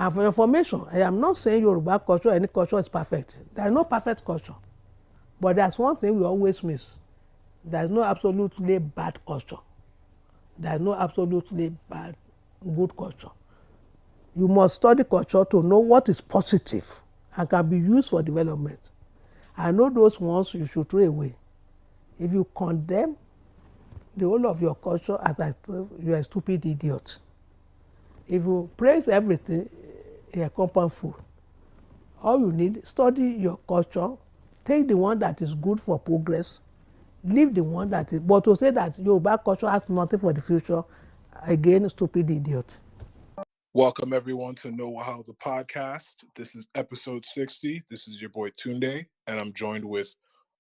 And for your information, I am not saying Yoruba culture, any culture is perfect. There is no perfect culture. But there's one thing we always miss. There is no absolutely bad culture. There is no absolutely bad, good culture. You must study culture to know what is positive and can be used for development. I know those ones you should throw away. If you condemn the whole of your culture as you are a stupid idiot. If you praise everything, you're a compound fool. All you need, study your culture, take the one that is good for progress, leave the one that is, but to say that Yoruba culture has nothing for the future, again, stupid idiot. Welcome everyone to Know Wahala, the podcast. This is episode 60. This is your boy Tunde, and I'm joined with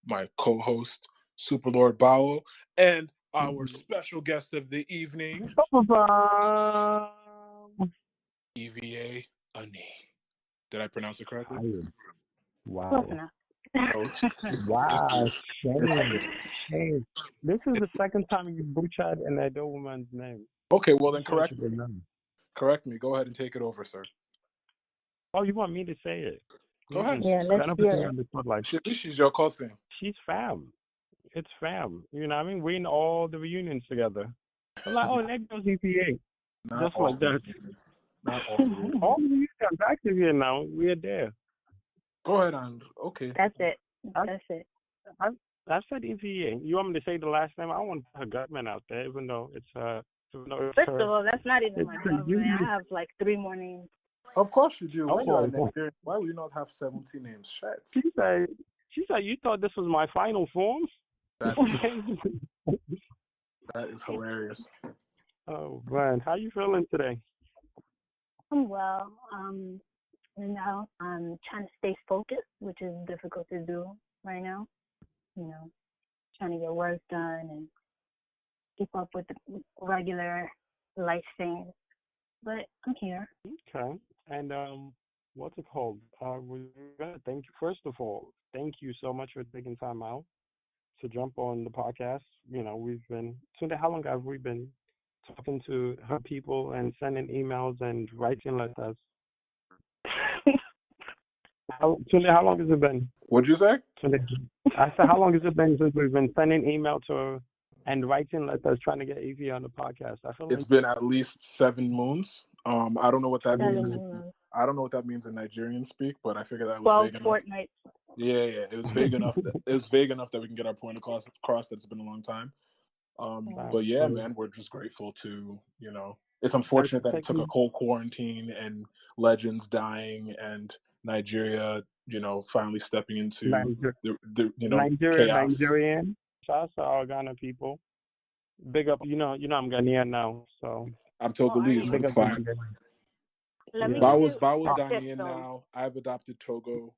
my co-host, Super Lord BAWO, and our special guest of the evening, Ivie Ani. Did I pronounce it correctly? Wow. Wow. Shame. This is the second time you butchered an adult woman's name. Okay, well then correct me. Correct me. Go ahead and take it over, sir. Oh, you want me to say it? Go ahead. Yeah, let's hear it. She's your cousin. She's fam. It's fam. You know what I mean? We're in all the reunions together. I'm like, oh, that goes EPA. Just like that. Not all. All the reunions are active here now. We're there. Go ahead, and okay. That's it. That's it. I said EPA. You want me to say the last name? I want her Gutman out there, even though it's First of all, that's not even my government. I have like 3 more names. Of course you do. Why would you not have 70 names? Shit. She said, you thought this was my final form? That is hilarious. Oh, man. How you feeling today? I'm well. Now I'm trying to stay focused, which is difficult to do right now. You know, trying to get work done and keep up with the regular life things. But I'm here. Okay. And what's it called? We're gonna thank you. First of all, thank you so much for taking time out to jump on the podcast. You know, how long have we been talking to her people and sending emails and writing letters? How long has it been? What'd you say? I said, how long has it been since we've been sending email to her and writing letters trying to get Ivie on the podcast? I feel it's been at least 7 moons. I don't know what that means. I don't know what that means in Nigerian speak, but I figured that was vague enough. Fortnight. Yeah, it was vague enough. It was vague enough that we can get our point across that it's been a long time. But yeah, man, we're just grateful to, you know, it's unfortunate that it took a whole quarantine and legends dying and Nigeria, you know, finally stepping into the chaos. Nigerian. Shout out to all Ghana people. Big up, you know I'm Ghanaian now, so I'm Togolese, but it's fine. BAWO's Ghanaian now. I've adopted Togo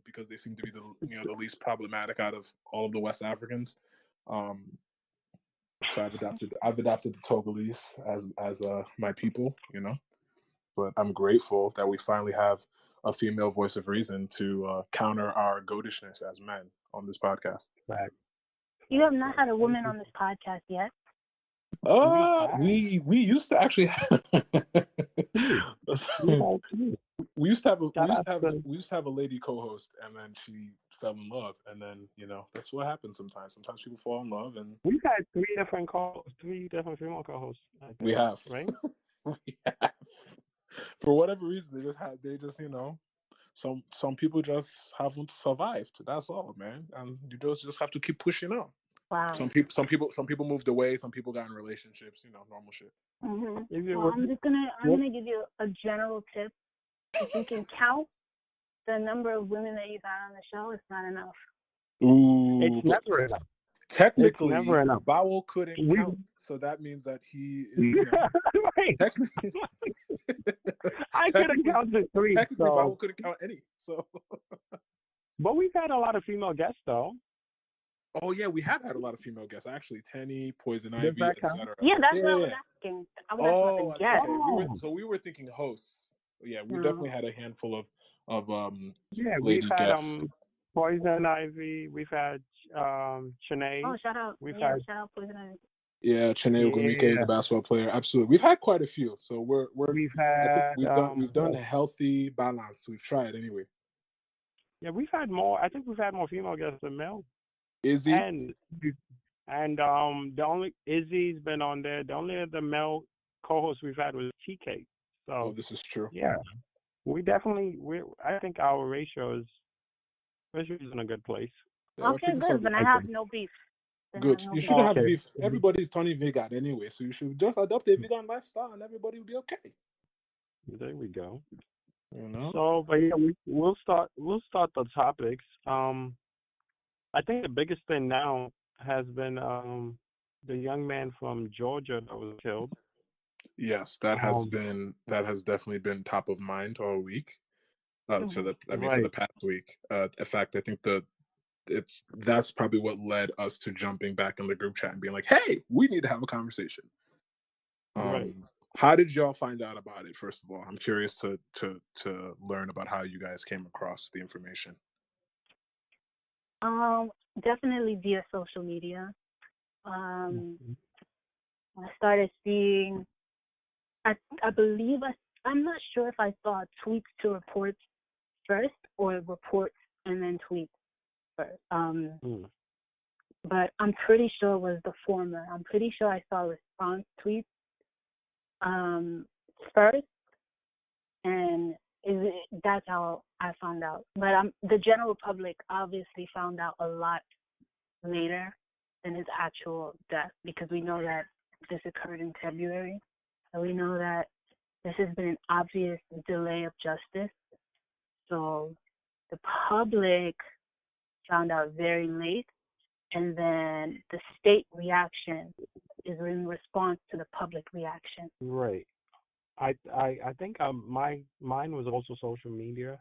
because they seem to be the least problematic out of all of the West Africans. So I've adopted the Togolese as my people, you know. But I'm grateful that we finally have a female voice of reason to counter our goatishness as men on this podcast. Right. You have not had a woman on this podcast yet? We used to actually have we used to have a lady co-host, and then she fell in love, and then, you know, that's what happens sometimes. Sometimes people fall in love, and we've had 3 different female co-hosts. We have, right? We have. For whatever reason, they just you know, some people just haven't survived. That's all, man. And you just have to keep pushing on. Wow. Some people moved away. Some people got in relationships. You know, normal shit. Mm-hmm. Well, I'm gonna give you a general tip. If you can count the number of women that you've had on the show, it's not enough. Ooh, it's never enough. Technically, BAWO couldn't count, so that means that he is. You know, right. Technically, I could have counted 3. Technically, BAWO couldn't count any. So, but we've had a lot of female guests, though. Oh yeah, we have had a lot of female guests actually. Tenny, Poison Ivy, etc. Yeah, that's what I was asking. I was asking about the guests. We were thinking hosts. Yeah, we definitely had a handful of yeah, lady we've had guests. Poison Ivy. We've had Shanae. Oh, shout out! Shout out Poison Ivy. Yeah, Chiney Ogwumike, the basketball player. Absolutely, we've had quite a few. So We've I think had we've done a healthy balance. We've tried anyway. yeah, we've had more. I think we've had more female guests than male. Izzy. And the only Izzy's been on there. The only other male co-host we've had was TK. So This is true. yeah, I think our ratio is in a good place. Yeah, okay, good. Then I have no beef. Good. You shouldn't have beef. Everybody's turning vegan anyway, so you should just adopt a vegan lifestyle, and everybody will be okay. There we go. You know. So, but yeah, we'll start the topics. I think the biggest thing now has been the young man from Georgia that was killed. Yes, that has definitely been top of mind all week. For the past week. In fact, I think that's probably what led us to jumping back in the group chat and being like, "Hey, we need to have a conversation." How did y'all find out about it? First of all, I'm curious to learn about how you guys came across the information. Definitely via social media. I started seeing. I believe I'm not sure if I saw tweets to reports first or reports and then tweets first. But I'm pretty sure it was the former. I'm pretty sure I saw response tweets first, and that's how I found out. But the general public obviously found out a lot later than his actual death, because we know that this occurred in February, and we know that this has been an obvious delay of justice. So the public found out very late, and then the state reaction is in response to the public reaction. Right. I think mine was also social media.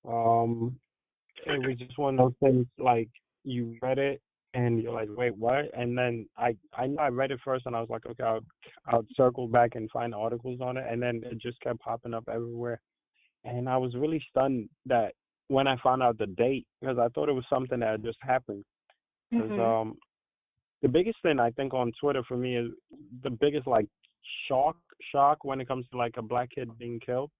It was just one of those things, like, you read it and you're like, wait, what? And then I know I read it first and I was like, okay, I'll circle back and find articles on it, and then it just kept popping up everywhere. And I was really stunned that when I found out the date, because I thought it was something that had just happened. Because the biggest thing I think on Twitter for me is the biggest, like, shock when it comes to, like, a black kid being killed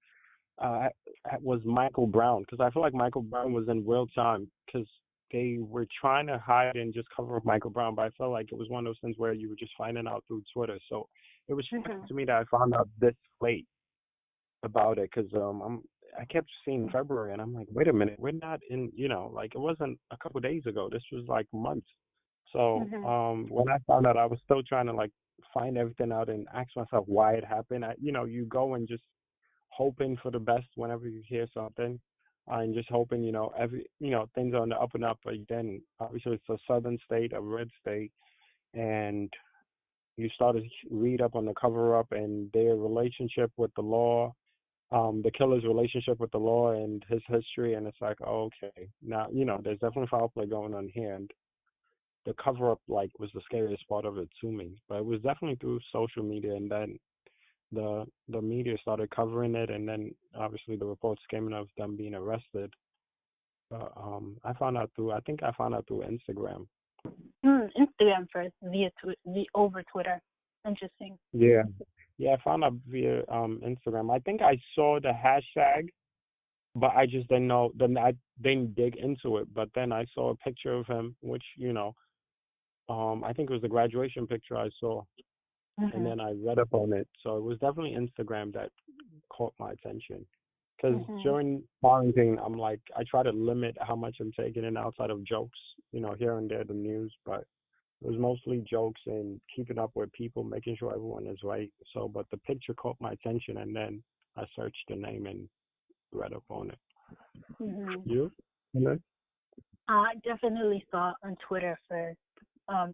was Michael Brown, because I feel like Michael Brown was in real time, because they were trying to hide and just cover up Michael Brown, but I felt like it was one of those things where you were just finding out through Twitter. So it was to me that I found out this late about it, because I kept seeing February and I'm like, wait a minute, we're not in, like, it wasn't a couple of days ago. This was like months. So when I found out, I was still trying to, like, find everything out and ask myself why it happened. You go and just hoping for the best whenever you hear something, and just hoping, things are on the up and up. But then obviously it's a southern state, a red state, and you started to read up on the cover up and their relationship with the law, the killer's relationship with the law and his history, and it's like, oh, okay, now there's definitely foul play going on here, and the cover up, like, was the scariest part of it to me. But it was definitely through social media, and then the media started covering it, and then obviously the reports came in of them being arrested. But I found out through Instagram. Instagram first, over Twitter. Interesting. Yeah, I found out via Instagram. I think I saw the hashtag, but I just didn't know. Then I didn't dig into it. But then I saw a picture of him, which I think it was the graduation picture I saw. And then I read up on it. So it was definitely Instagram that caught my attention. Because during quarantine, I'm like, I try to limit how much I'm taking in outside of jokes, here and there, the news. But it was mostly jokes and keeping up with people, making sure everyone is right. So, but the picture caught my attention, and then I searched the name and read up on it. You? I definitely saw on Twitter first.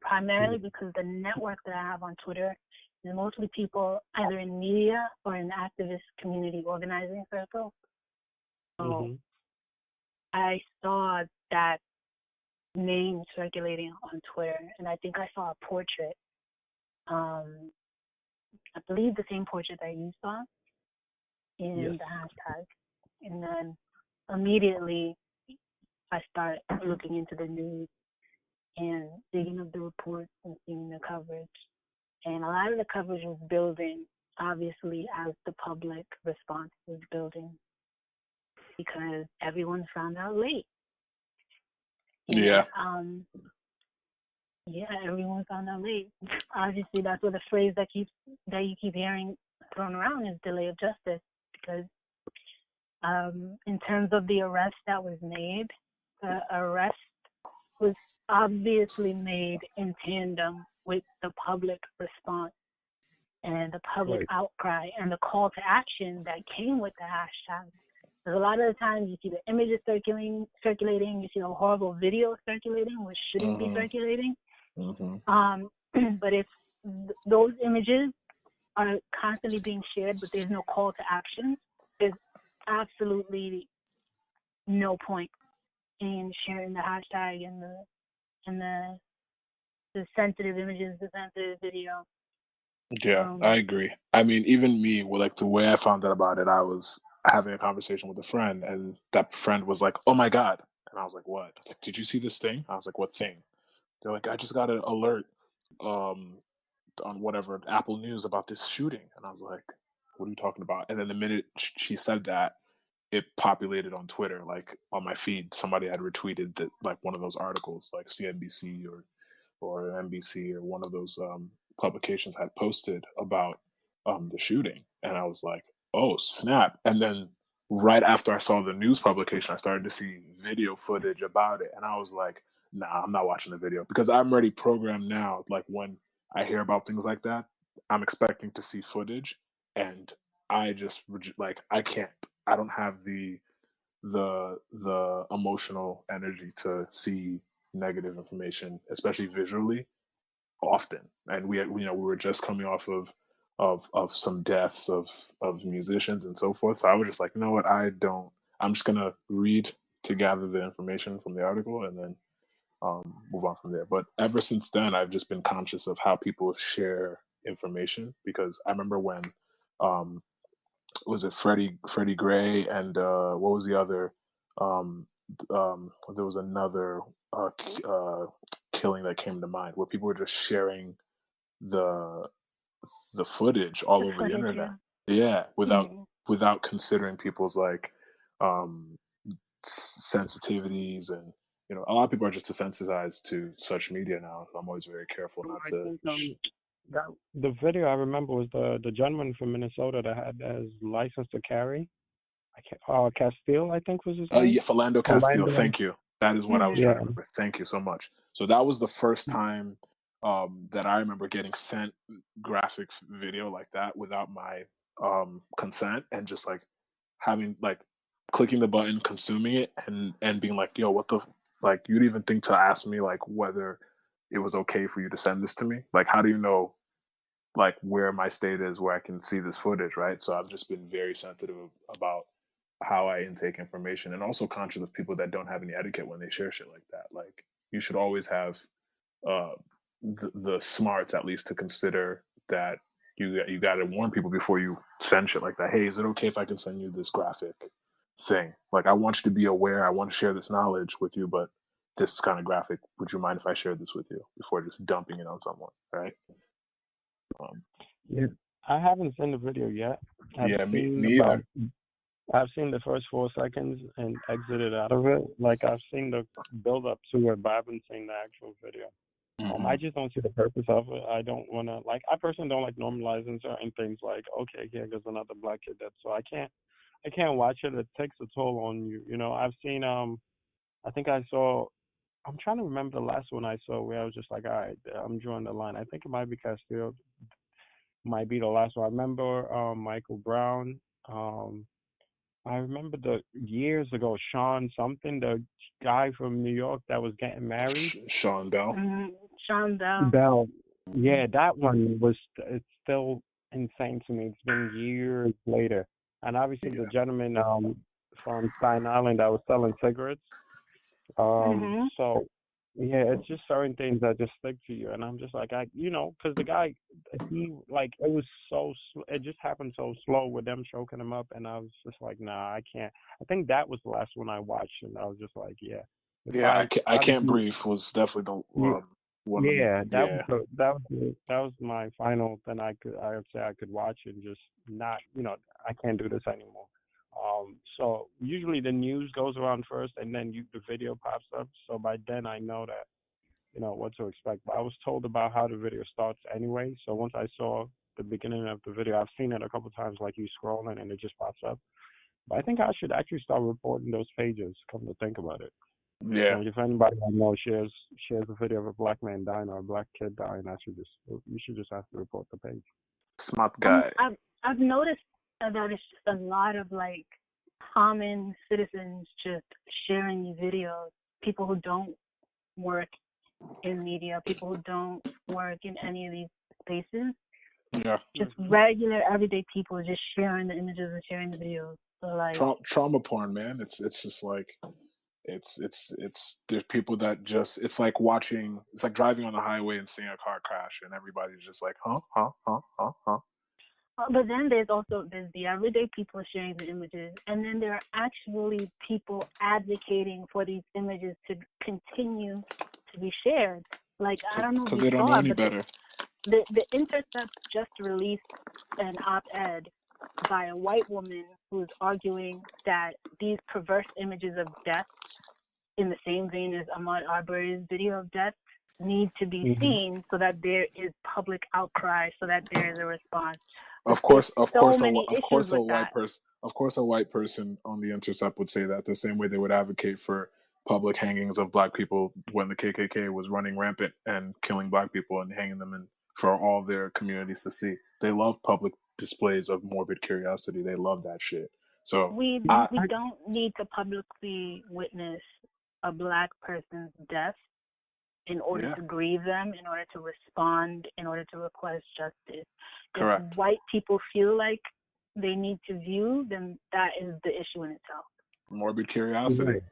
Primarily because the network that I have on Twitter is mostly people either in media or in activist community organizing circles. So I saw that name circulating on Twitter, and I think I saw a portrait. I believe the same portrait that you saw in the hashtag. And then immediately I started looking into the news. and digging up the reports and seeing the coverage. And a lot of the coverage was building, obviously, as the public response was building, because everyone found out late. Yeah. And, everyone found out late. Obviously, that's what the phrase that you keep hearing thrown around is delay of justice, because in terms of the arrest that was made, the arrest was obviously made in tandem with the public response and the public outcry and the call to action that came with the hashtag. Because a lot of the times you see the images circulating, you see a horrible video circulating, which shouldn't be circulating. But if those images are constantly being shared, but there's no call to action, there's absolutely no point in sharing the hashtag and the sensitive images, the sensitive video. Yeah, I agree. I mean, even me, like the way I found out about it, I was having a conversation with a friend, and that friend was like, "Oh my God!" And I was like, "What?" I was like, "Did you see this thing?" I was like, "What thing?" They're like, "I just got an alert on whatever Apple News about this shooting," and I was like, "What are you talking about?" And then the minute she said that, it populated on Twitter, like on my feed. Somebody had retweeted that, like one of those articles, like CNBC or NBC or one of those publications had posted about the shooting, and I was like, "Oh snap!" And then right after I saw the news publication, I started to see video footage about it, and I was like, "Nah, I'm not watching the video," because I'm already programmed now. Like when I hear about things like that, I'm expecting to see footage, and I just like I can't. I don't have the emotional energy to see negative information, especially visually, often. And we were just coming off of some deaths of musicians and so forth. So I was just like, you know what, I'm just gonna read to gather the information from the article and then move on from there. But ever since then, I've just been conscious of how people share information, because I remember when was it Freddie Gray and what was the other? There was another killing that came to mind where people were just sharing the footage all over the internet. Yeah, without considering people's like sensitivities, and a lot of people are just desensitized to such media now. So I'm always very careful not to. The video I remember was the gentleman from Minnesota that had his license to carry. Castile, I think was his name. Yeah, Philando Castile. Thank you. That is what I was trying to remember. Thank you so much. So that was the first time that I remember getting sent graphic video like that without my consent, and just like having like clicking the button, consuming it, and being like, "Yo, what the like?" You'd even think to ask me like whether it was okay for you to send this to me. Like, how do you know like where my state is, where I can see this footage, right? So I've just been very sensitive about how I intake information, and also conscious of people that don't have any etiquette when they share shit like that. Like, you should always have the smarts, at least, to consider that you got to warn people before you send shit like that. Hey, is it okay if I can send you this graphic thing? Like, I want you to be aware. I want to share this knowledge with you, but this is kind of graphic. Would you mind if I share this with you before just dumping it on someone, right? Yeah, I haven't seen the video yet. Me either. I've seen the first 4 seconds and exited out of it. Like, I've seen the build up to it, but I haven't seen the actual video. I just don't see the purpose of it. I don't want to, like, I personally don't like normalizing certain things. Like, okay, here goes another black kid. So I can't watch it. It takes a toll on you. I've seen, I think I saw, I'm trying to remember the last one I saw where I was just like, all right, I'm drawing the line. I think it might be Castile, might be the last one. I remember Michael Brown. I remember the years ago, Sean something, the guy from New York that was getting married. Sean Bell. Sean Bell. Bell. Yeah, that one it's still insane to me. It's been years later. And obviously the gentleman from Staten Island that was selling cigarettes. So yeah, it's just certain things that just stick to you, and I'm just like, because the guy, he like it was it just happened so slow with them choking him up, and I was just like, nah, I can't. I think that was the last one I watched, and I was just like, yeah, It's Yeah, like I can't obviously, breathe was definitely the one of yeah, the yeah. that was my final thing I would say I could watch and just not, I can't do this anymore. So usually the news goes around first and then the video pops up. So by then I know that, what to expect. But I was told about how the video starts anyway. So once I saw the beginning of the video, I've seen it a couple times, like you scrolling and it just pops up. But I think I should actually start reporting those pages. Come to think about it. Yeah. Like if anybody I know shares a video of a black man dying or a black kid dying, you should just have to report the page. Smart guy. I've noticed just a lot of like common citizens just sharing these videos. People who don't work in media, people who don't work in any of these spaces. Yeah. Just regular everyday people just sharing the images and sharing the videos. So like trauma porn, man. It's just like it's there's people that just it's like driving on the highway and seeing a car crash and everybody's just like huh. But then there's the everyday people sharing the images, and then there are actually people advocating for these images to continue to be shared. Like I don't know if because you they don't know saw, any but better. the Intercept just released an op-ed by a white woman who's arguing that these perverse images of death, in the same vein as Ahmaud Arbery's video of death, need to be seen so that there is public outcry, so that there is a response. Of course, a white person on the Intercept would say that the same way they would advocate for public hangings of black people when the KKK was running rampant and killing black people and hanging them in for all their communities to see. They love public displays of morbid curiosity. They love that shit. So we don't need to publicly witness a black person's death in order to grieve them, in order to respond, in order to request justice. Correct. If white people feel like they need to view, then that is the issue in itself. Morbid curiosity. Right.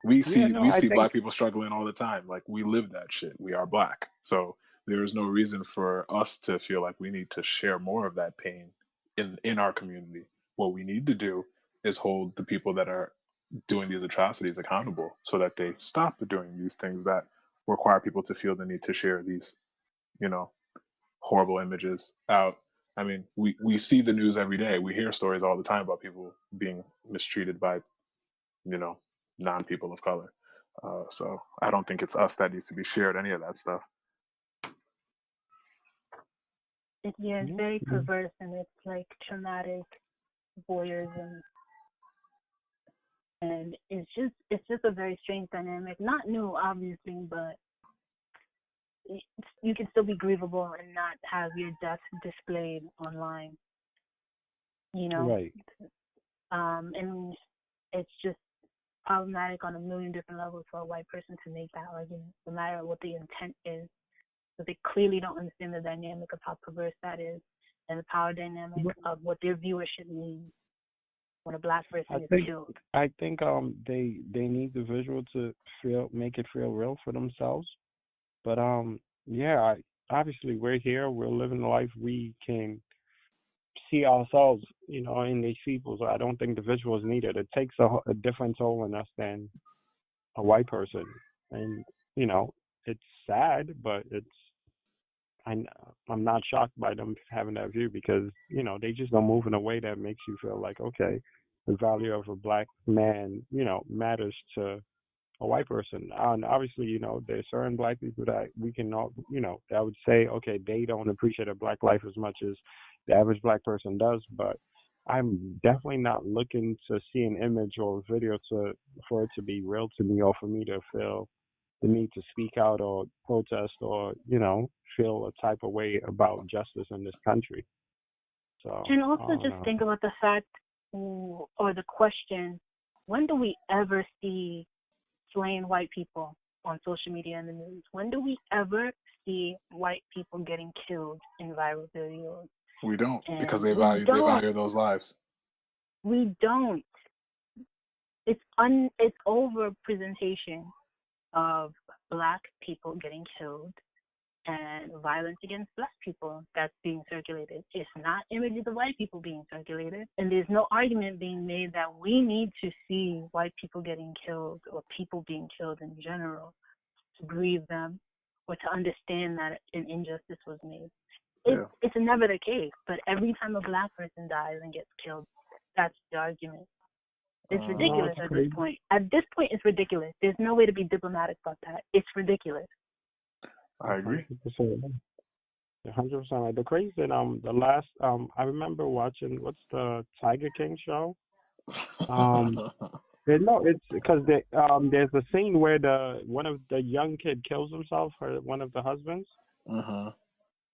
We see black people struggling all the time. Like we live that shit. We are black. So there is no reason for us to feel like we need to share more of that pain in our community. What we need to do is hold the people that are doing these atrocities accountable so that they stop doing these things that require people to feel the need to share these, horrible images out. I mean, we see the news every day. We hear stories all the time about people being mistreated by, non-people of color. So I don't think it's us that needs to be shared any of that stuff. It's very perverse, and it's like traumatic voyeurism. And it's just a very strange dynamic. Not new, obviously, but you can still be grievable and not have your death displayed online. Right. And it's just problematic on a million different levels for a white person to make that argument, no matter what the intent is. But they clearly don't understand the dynamic of how perverse that is and the power dynamic of what their viewership means when a black person is killed. I think they need the visual to make it feel real for themselves. But obviously we're here, we're living a life we can see ourselves, in these people. So I don't think the visual is needed. It takes a different toll on us than a white person, and it's sad, but I'm not shocked by them having that view because they just don't move in a way that makes you feel like, okay, the value of a black man matters to a white person. And obviously there's certain black people that we can all that would say, okay, they don't appreciate a black life as much as the average black person does, but I'm definitely not looking to see an image or a video for it to be real to me or for me to feel the need to speak out or protest or, feel a type of way about justice in this country. So, and also just think about the fact or the question, when do we ever see slain white people on social media and the news? When do we ever see white people getting killed in viral videos? We don't, because they value those lives. We don't. It's over-presentation of black people getting killed and violence against Black people that's being circulated. It's not images of white people being circulated. And there's no argument being made that we need to see white people getting killed or people being killed in general to grieve them or to understand that an injustice was made. It's never the case, but every time a Black person dies and gets killed, that's the argument. It's ridiculous at this point. At this point, it's ridiculous. There's no way to be diplomatic about that. It's ridiculous. I agree. 100%. Like the crazy thing, the last, I remember watching, what's the Tiger King show? It's because there's a scene where one of the young kid kills himself, or one of the husbands.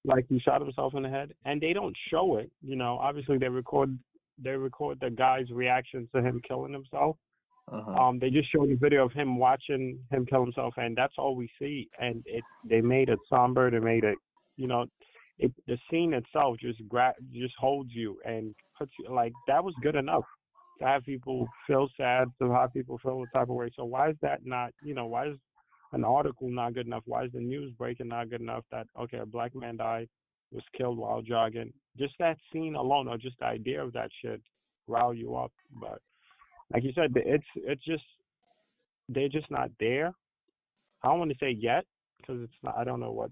Like he shot himself in the head, and they don't show it. Obviously they record the guy's reaction to him killing himself. They just show the video of him watching him kill himself, and that's all we see. And they made it somber. They made it, the scene itself just holds you and puts you, like, that was good enough to have people feel sad, to have people feel the type of way. So why is that not, why is an article not good enough? Why is the news breaking not good enough that, okay, a Black man died, was killed while jogging? Just that scene alone, or just the idea of that shit rile you up. But like you said, it's just, they're just not there. I don't want to say yet, because it's not, I don't know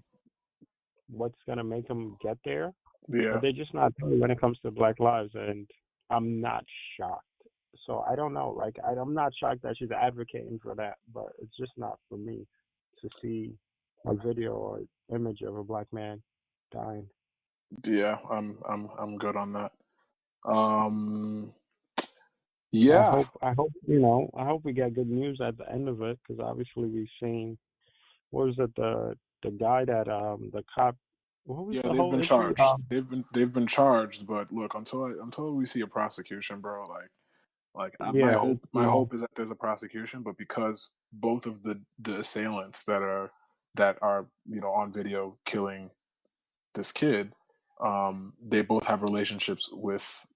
what's going to make them get there. Yeah. But they're just not there when it comes to Black lives, and I'm not shocked. So I don't know. Like, I'm not shocked that she's advocating for that, but it's just not for me to see a video or image of a Black man dying. Yeah, I'm good on that. Yeah. I hope we get good news at the end of it, because obviously we've seen, what was it, the guy that the cop. What was Yeah, the they've whole been issue? charged. They've been charged, but look, until we see a prosecution, bro, my hope is that there's a prosecution, but because both of the assailants that are on video killing this kid, they both have relationships with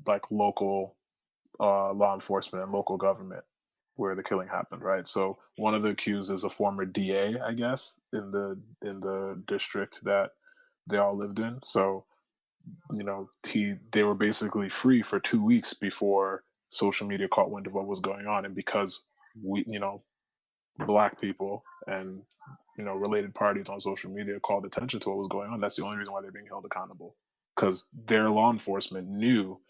like local law enforcement and local government where the killing happened, right? So one of the accused is a former DA, I guess, in the district that they all lived in. So, they were basically free for 2 weeks before social media caught wind of what was going on. And because we, Black people and, related parties on social media called attention to what was going on, that's the only reason why they're being held accountable. Because their law enforcement knew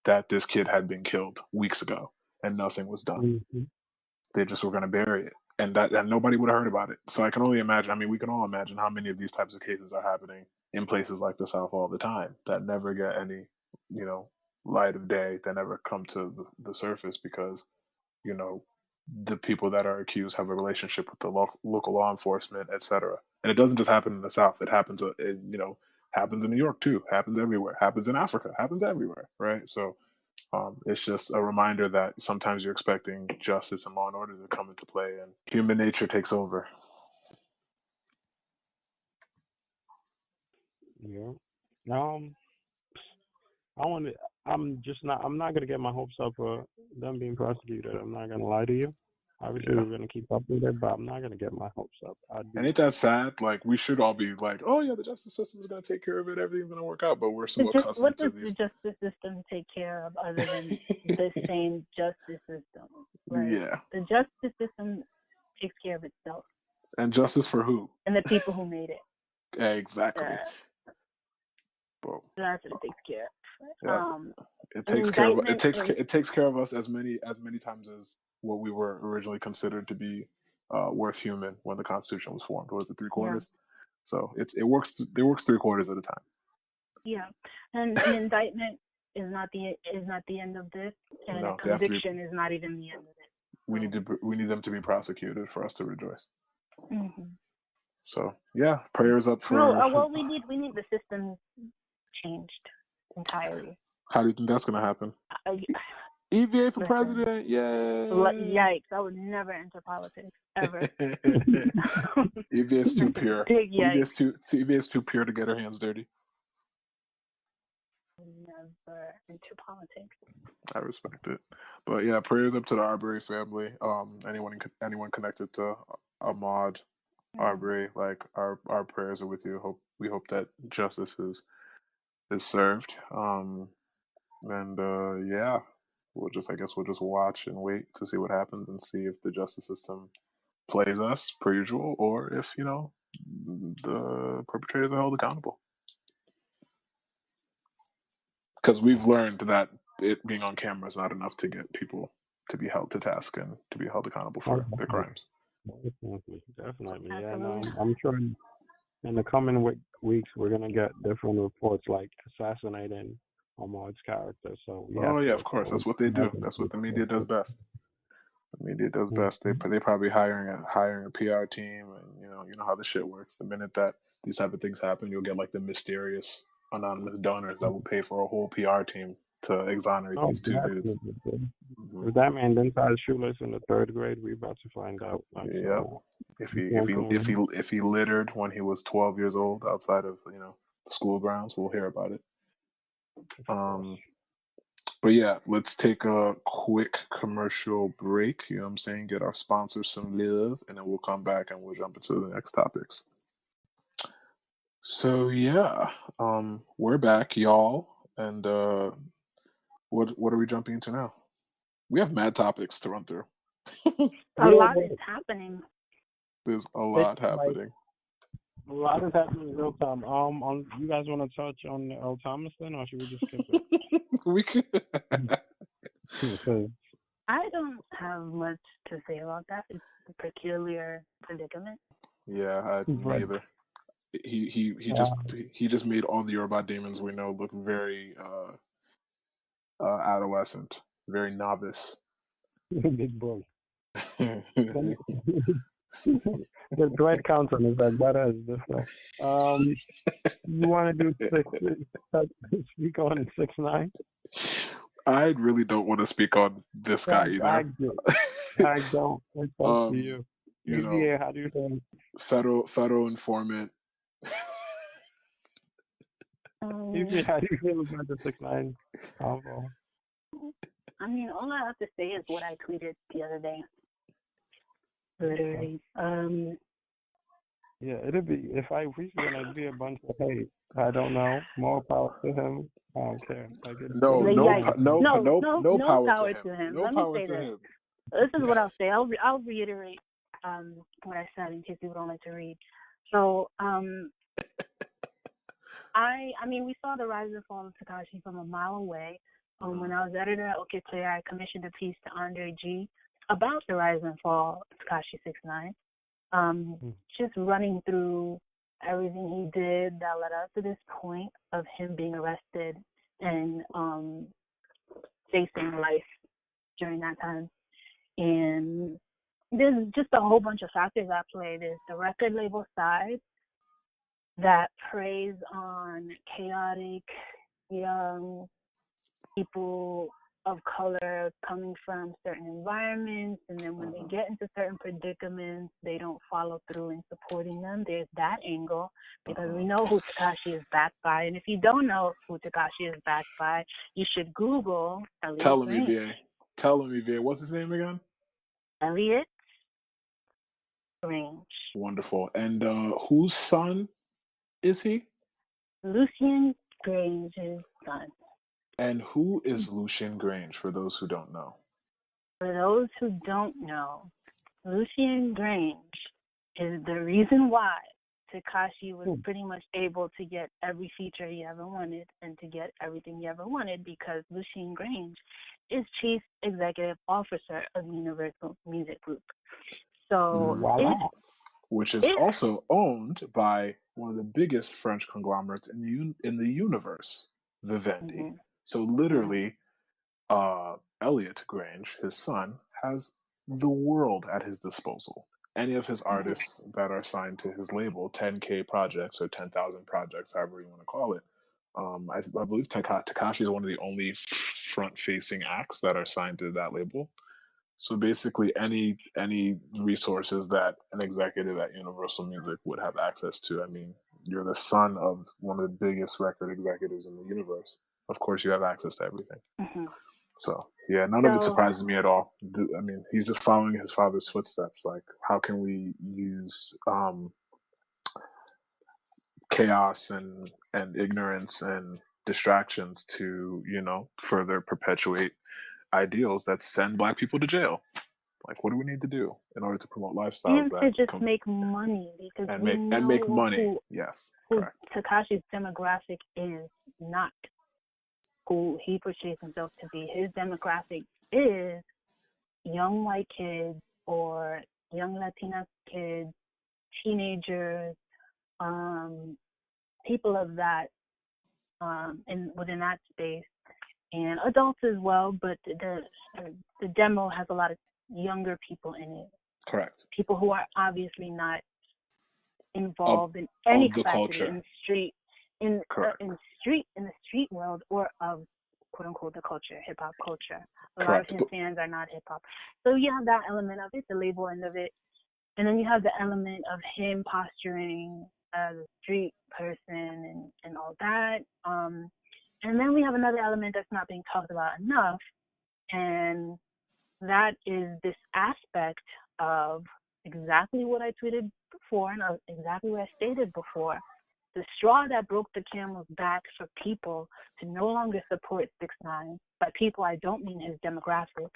that this kid had been killed weeks ago and nothing was done. They just were going to bury it. And nobody would have heard about it. So I can only imagine, I mean, we can all imagine how many of these types of cases are happening in places like the South all the time that never get any, light of day, that never come to the surface because, the people that are accused have a relationship with the local law enforcement, etc. And it doesn't just happen in the South. It happens, happens in New York too, happens everywhere, happens in Africa, happens everywhere, right? So it's just a reminder that sometimes you're expecting justice and law and order to come into play, and human nature takes over. Yeah. I'm not gonna get my hopes up for them being prosecuted. I'm not gonna lie to you. Obviously, we're gonna keep up with it, but I'm not gonna get my hopes up. And ain't that sad? Like, we should all be like, "Oh yeah, the justice system is gonna take care of it. Everything's gonna work out." But we're so accustomed to these. What does the justice system take care of other than the same justice system? Yeah. The justice system takes care of itself. And justice for who? And the people who made it. Exactly. That's what it takes care of. Yeah. It takes care of it takes care of us as many times as what we were originally considered to be worth human when the Constitution was formed. Was it 3/4? Yeah. So it works 3/4 at a time. Yeah, and an indictment is not the end of this, and a conviction is not even the end of it. We need them to be prosecuted for us to rejoice. So yeah, prayers up for. Well, we need the system changed entirely. How do you think that's going to happen? Ivie for president, yay! Yikes! I would never enter politics ever. Ivie is too pure. Ivie is too pure to get her hands dirty. Never into politics. I respect it, but yeah, prayers up to the Arbery family. Anyone connected to Ahmaud, Arbery, like our prayers are with you. We hope that justice is served. And yeah, I guess we'll just watch and wait to see what happens and see if the justice system plays us per usual, or if the perpetrators are held accountable. Because we've learned that it being on camera is not enough to get people to be held to task and to be held accountable for their crimes. Definitely. Yeah, no, I'm sure in the coming weeks we're gonna get different reports like assassinating Ahmaud's character. So yeah, of course, that's what they do. That's what the media does best. The media does best. They probably hiring a PR team, and you know how this shit works. The minute that these type of things happen, you'll get like the mysterious anonymous donors that will pay for a whole PR team to exonerate these two dudes. If that man didn't tie his shoelace in the third grade, we about to find out. Yep. If he littered when he was 12 years old outside of the school grounds, we'll hear about it. But yeah, let's take a quick commercial break. You know what I'm saying? Get our sponsors some love, and then we'll come back and we'll jump into the next topics. So yeah, we're back, y'all, and what are we jumping into now? We have mad topics to run through. A lot is happening. There's a lot happening. A lot is happening in real time. You guys want to touch on Earl Thomas then, or should we just skip it? We could. I don't have much to say about that. It's a peculiar predicament. Yeah, me either. He just made all the Yoruba demons we know look very adolescent, very novice. Big boy. The thread count on his back, that is different. You want to do speak on 6ix9ine? I really don't want to speak on this guy either. I don't. It's up to you. Ivie, how do you think? Federal informant. Ivie, how do you feel about the 6ix9ine combo? I mean, all I have to say is what I tweeted the other day. Literally. Yeah, it'd be if we see it'd be a bunch of hate. I don't know. More power to him. I don't care. No power to him. Let me say this. This is what I'll say. I'll reiterate what I said in case people don't like to read. So I mean, we saw the rise and fall of Tekashi from a mile away. When I was editor at OK Player, I commissioned a piece to André G about the rise and fall of Tekashi 6ix9ine. Just running through everything he did that led up to this point of him being arrested and facing life during that time. And there's just a whole bunch of factors at play. There's the record label side that preys on chaotic, young people of color coming from certain environments, and then when they get into certain predicaments, they don't follow through in supporting them. There's that angle, because we know who Tekashi is backed by, and if you don't know who Tekashi is backed by, you should Google Elliot Tell him, Grange. Tell him, Ivie. What's his name again? Elliot Grange. Wonderful. And whose son is he? Lucian Grange's son. And who is Lucian Grange, for those who don't know? For those who don't know, Lucian Grange is the reason why Tekashi was pretty much able to get every feature he ever wanted and to get everything he ever wanted, because Lucian Grange is Chief Executive Officer of Universal Music Group. So, which is also owned by one of the biggest French conglomerates in the universe, Vivendi. Mm-hmm. So literally, Elliot Grange, his son, has the world at his disposal. Any of his artists that are signed to his label, 10K projects or 10,000 projects, however you want to call it. I believe Tekashi is one of the only front-facing acts that are signed to that label. So basically, any resources that an executive at Universal Music would have access to. I mean, you're the son of one of the biggest record executives in the universe. Of course, you have access to everything. So yeah, none of it surprises me at all. I mean, he's just following his father's footsteps. Like, how can we use chaos and ignorance and distractions to, you know, further perpetuate ideals that send Black people to jail? Like, what do we need to do in order to promote lifestyles and to just make money, because and we know make money? who, Yes, who correct. Tekashi's demographic is not who he portrays himself to be. His demographic is young white kids or young Latina kids, teenagers, people of that, within that space, and adults as well. But the demo has a lot of younger people in it. Correct. People who are obviously not involved in any capacity in the street, in the street world, or of quote unquote the culture, hip hop culture. A lot of his fans are not hip hop. So you have that element of it, the label end of it, and then you have the element of him posturing as a street person and all that. And then we have another element that's not being talked about enough, and that is this aspect of exactly what I tweeted before and exactly what I stated before. The straw that broke the camel's back for people to no longer support 6ix9ine. By people, I don't mean his demographic,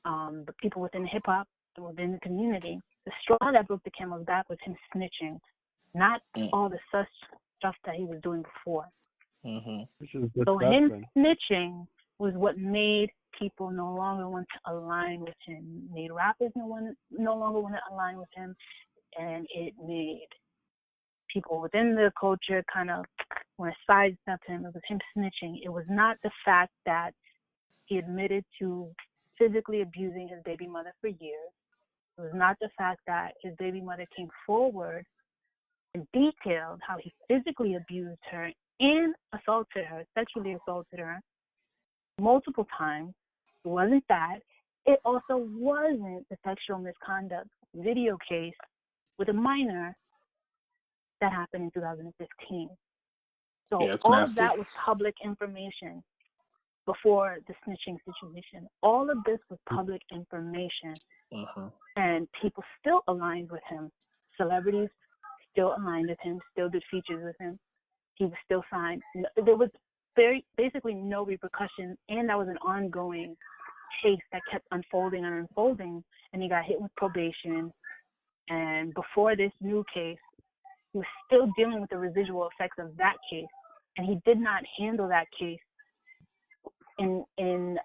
but people within hip-hop and within the community. The straw that broke the camel's back was him snitching, not all the such stuff that he was doing before. Mm-hmm. So him snitching was what made people no longer want to align with him, made rappers no longer want to align with him, and it made people within the culture kind of want to sidestep him. It was him snitching. It was not the fact that he admitted to physically abusing his baby mother for years. It was not the fact that his baby mother came forward and detailed how he physically abused her and assaulted her, sexually assaulted her multiple times. It wasn't that. It also wasn't the sexual misconduct video case with a minor that happened in 2015. So all nasty. Of that was public information before the snitching situation. All of this was public information. And people still aligned with him. Celebrities still aligned with him, still did features with him. He was still signed. There was basically no repercussions, and that was an ongoing case that kept unfolding and unfolding, and he got hit with probation. And before this new case, he was still dealing with the residual effects of that case, and he did not handle that case in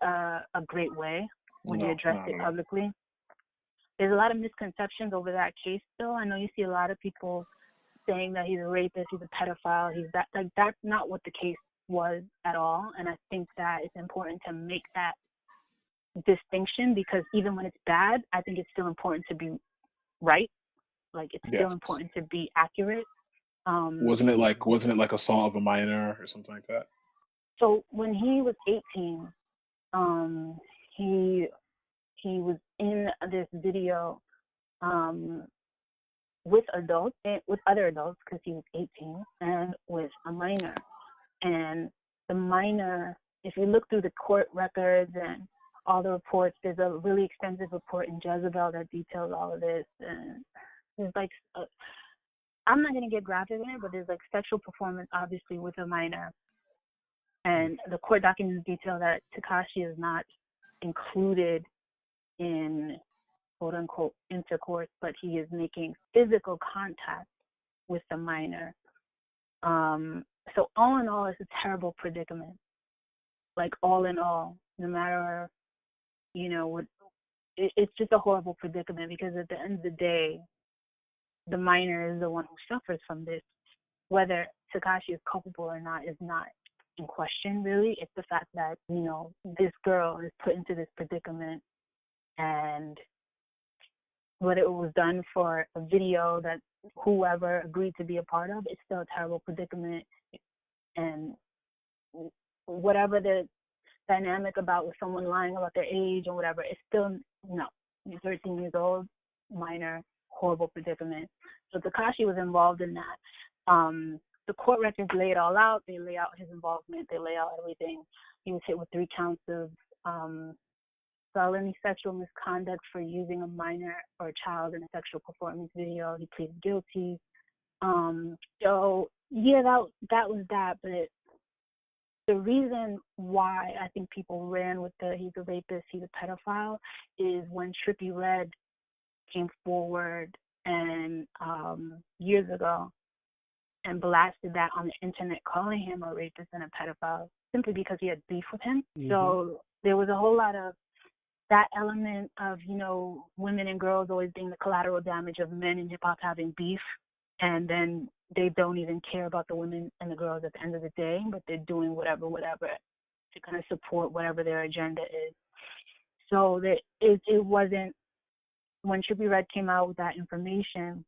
a great way when he addressed it publicly. There's a lot of misconceptions over that case still. I know you see a lot of people saying that he's a rapist, he's a pedophile, he's that. Like, that's not what the case was at all. And I think that it's important to make that distinction, because even when it's bad, I think it's still important to be right. Like, it's still important to be accurate. Wasn't it like assault of a minor or something like that? So when he was 18, he was in this video with adults, with other adults, because he was 18, and with a minor. And the minor, if you look through the court records and all the reports, there's a really extensive report in Jezebel that details all of this. And there's like, I'm not going to get graphic in it, but there's like sexual performance, obviously, with a minor. And the court documents detail that Tekashi is not included in quote unquote intercourse, but he is making physical contact with the minor. So all in all, it's a terrible predicament. Like, all in all, no matter, what, it's just a horrible predicament, because at the end of the day, the minor is the one who suffers from this. Whether Tekashi is culpable or not is not in question, really. It's the fact that, this girl is put into this predicament, and whether it was done for a video that whoever agreed to be a part of, it's still a terrible predicament. And whatever the dynamic about with someone lying about their age or whatever, it's still, no. You're 13 years old, minor, horrible predicament. So Tekashi was involved in that. The court records lay it all out. They lay out his involvement. They lay out everything. He was hit with 3 counts of felony sexual misconduct for using a minor or a child in a sexual performance video. He pleaded guilty. So yeah, that was that. But the reason why I think people ran with the he's a rapist, he's a pedophile, is when Trippie Redd came forward and years ago and blasted that on the internet, calling him a rapist and a pedophile simply because he had beef with him. Mm-hmm. So there was a whole lot of that element of, you know, women and girls always being the collateral damage of men in hip hop having beef, and then they don't even care about the women and the girls at the end of the day, but they're doing whatever to kind of support whatever their agenda is. So that it wasn't, when Trippie Redd came out with that information,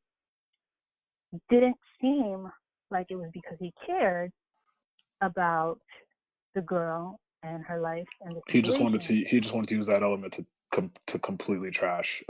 it didn't seem like it was because he cared about the girl and her life and the situation. He just wanted to use that element to completely trash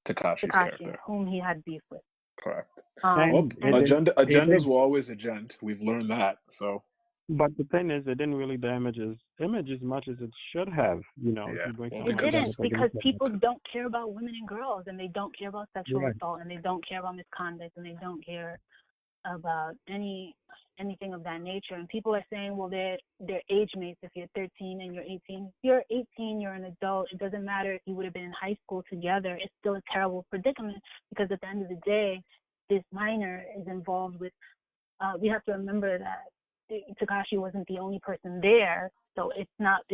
Tekashi's character, whom he had beef with. Correct. Agendas will always agenda. We've learned that. So, but the thing is, it didn't really damage his image as much as it should have. You know, it didn't, because people don't care about women and girls, and they don't care about sexual assault, and they don't care about misconduct, and they don't care about anything of that nature. And people are saying, well, they're age mates. If you're 13 and you're 18, if you're 18, you're an adult. It doesn't matter if you would have been in high school together. It's still a terrible predicament, because at the end of the day, this minor is involved with, we have to remember that Tekashi wasn't the only person there. So it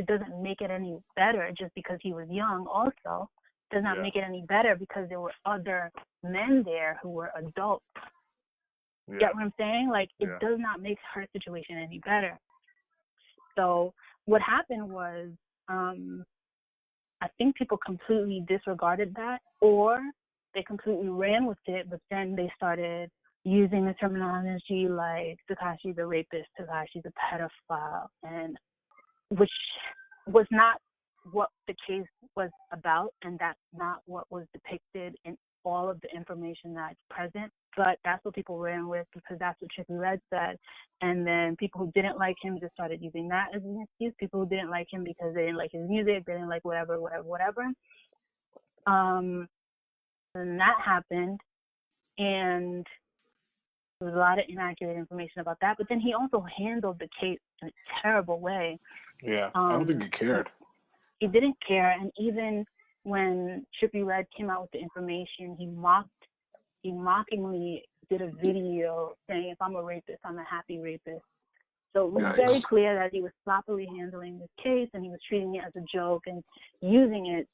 doesn't make it any better just because he was young. Also, it does not make it any better because there were other men there who were adults. Yeah. Get what I'm saying? Like, it does not make her situation any better. So what happened was, I think people completely disregarded that, or they completely ran with it, but then they started using the terminology like Tekashi's a rapist, Tekashi's a pedophile, and which was not what the case was about, and that's not what was depicted in all of the information that's present. But that's what people ran with, because that's what Trippie Redd said. And then people who didn't like him just started using that as an excuse. People who didn't like him because they didn't like his music, they didn't like whatever. And that happened, and there was a lot of inaccurate information about that. But then he also handled the case in a terrible way. Yeah, I don't think he cared. He didn't care, and even when Trippie Redd came out with the information, he mockingly did a video saying, if I'm a rapist, I'm a happy rapist. So it was very clear that he was sloppily handling this case, and he was treating it as a joke and using it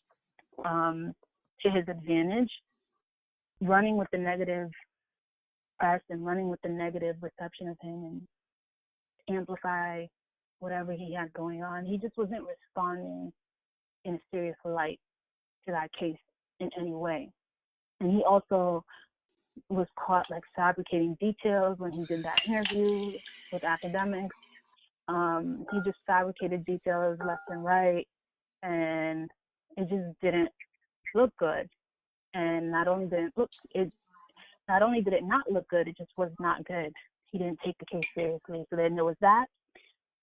to his advantage, running with the negative press and running with the negative reception of him and amplify whatever he had going on. He just wasn't responding in a serious light to that case in any way. And he also was caught like fabricating details when he did that interview with academics. He just fabricated details left and right, and it just didn't look good. And not only did it not look good, it just was not good. He didn't take the case seriously. So then there was that,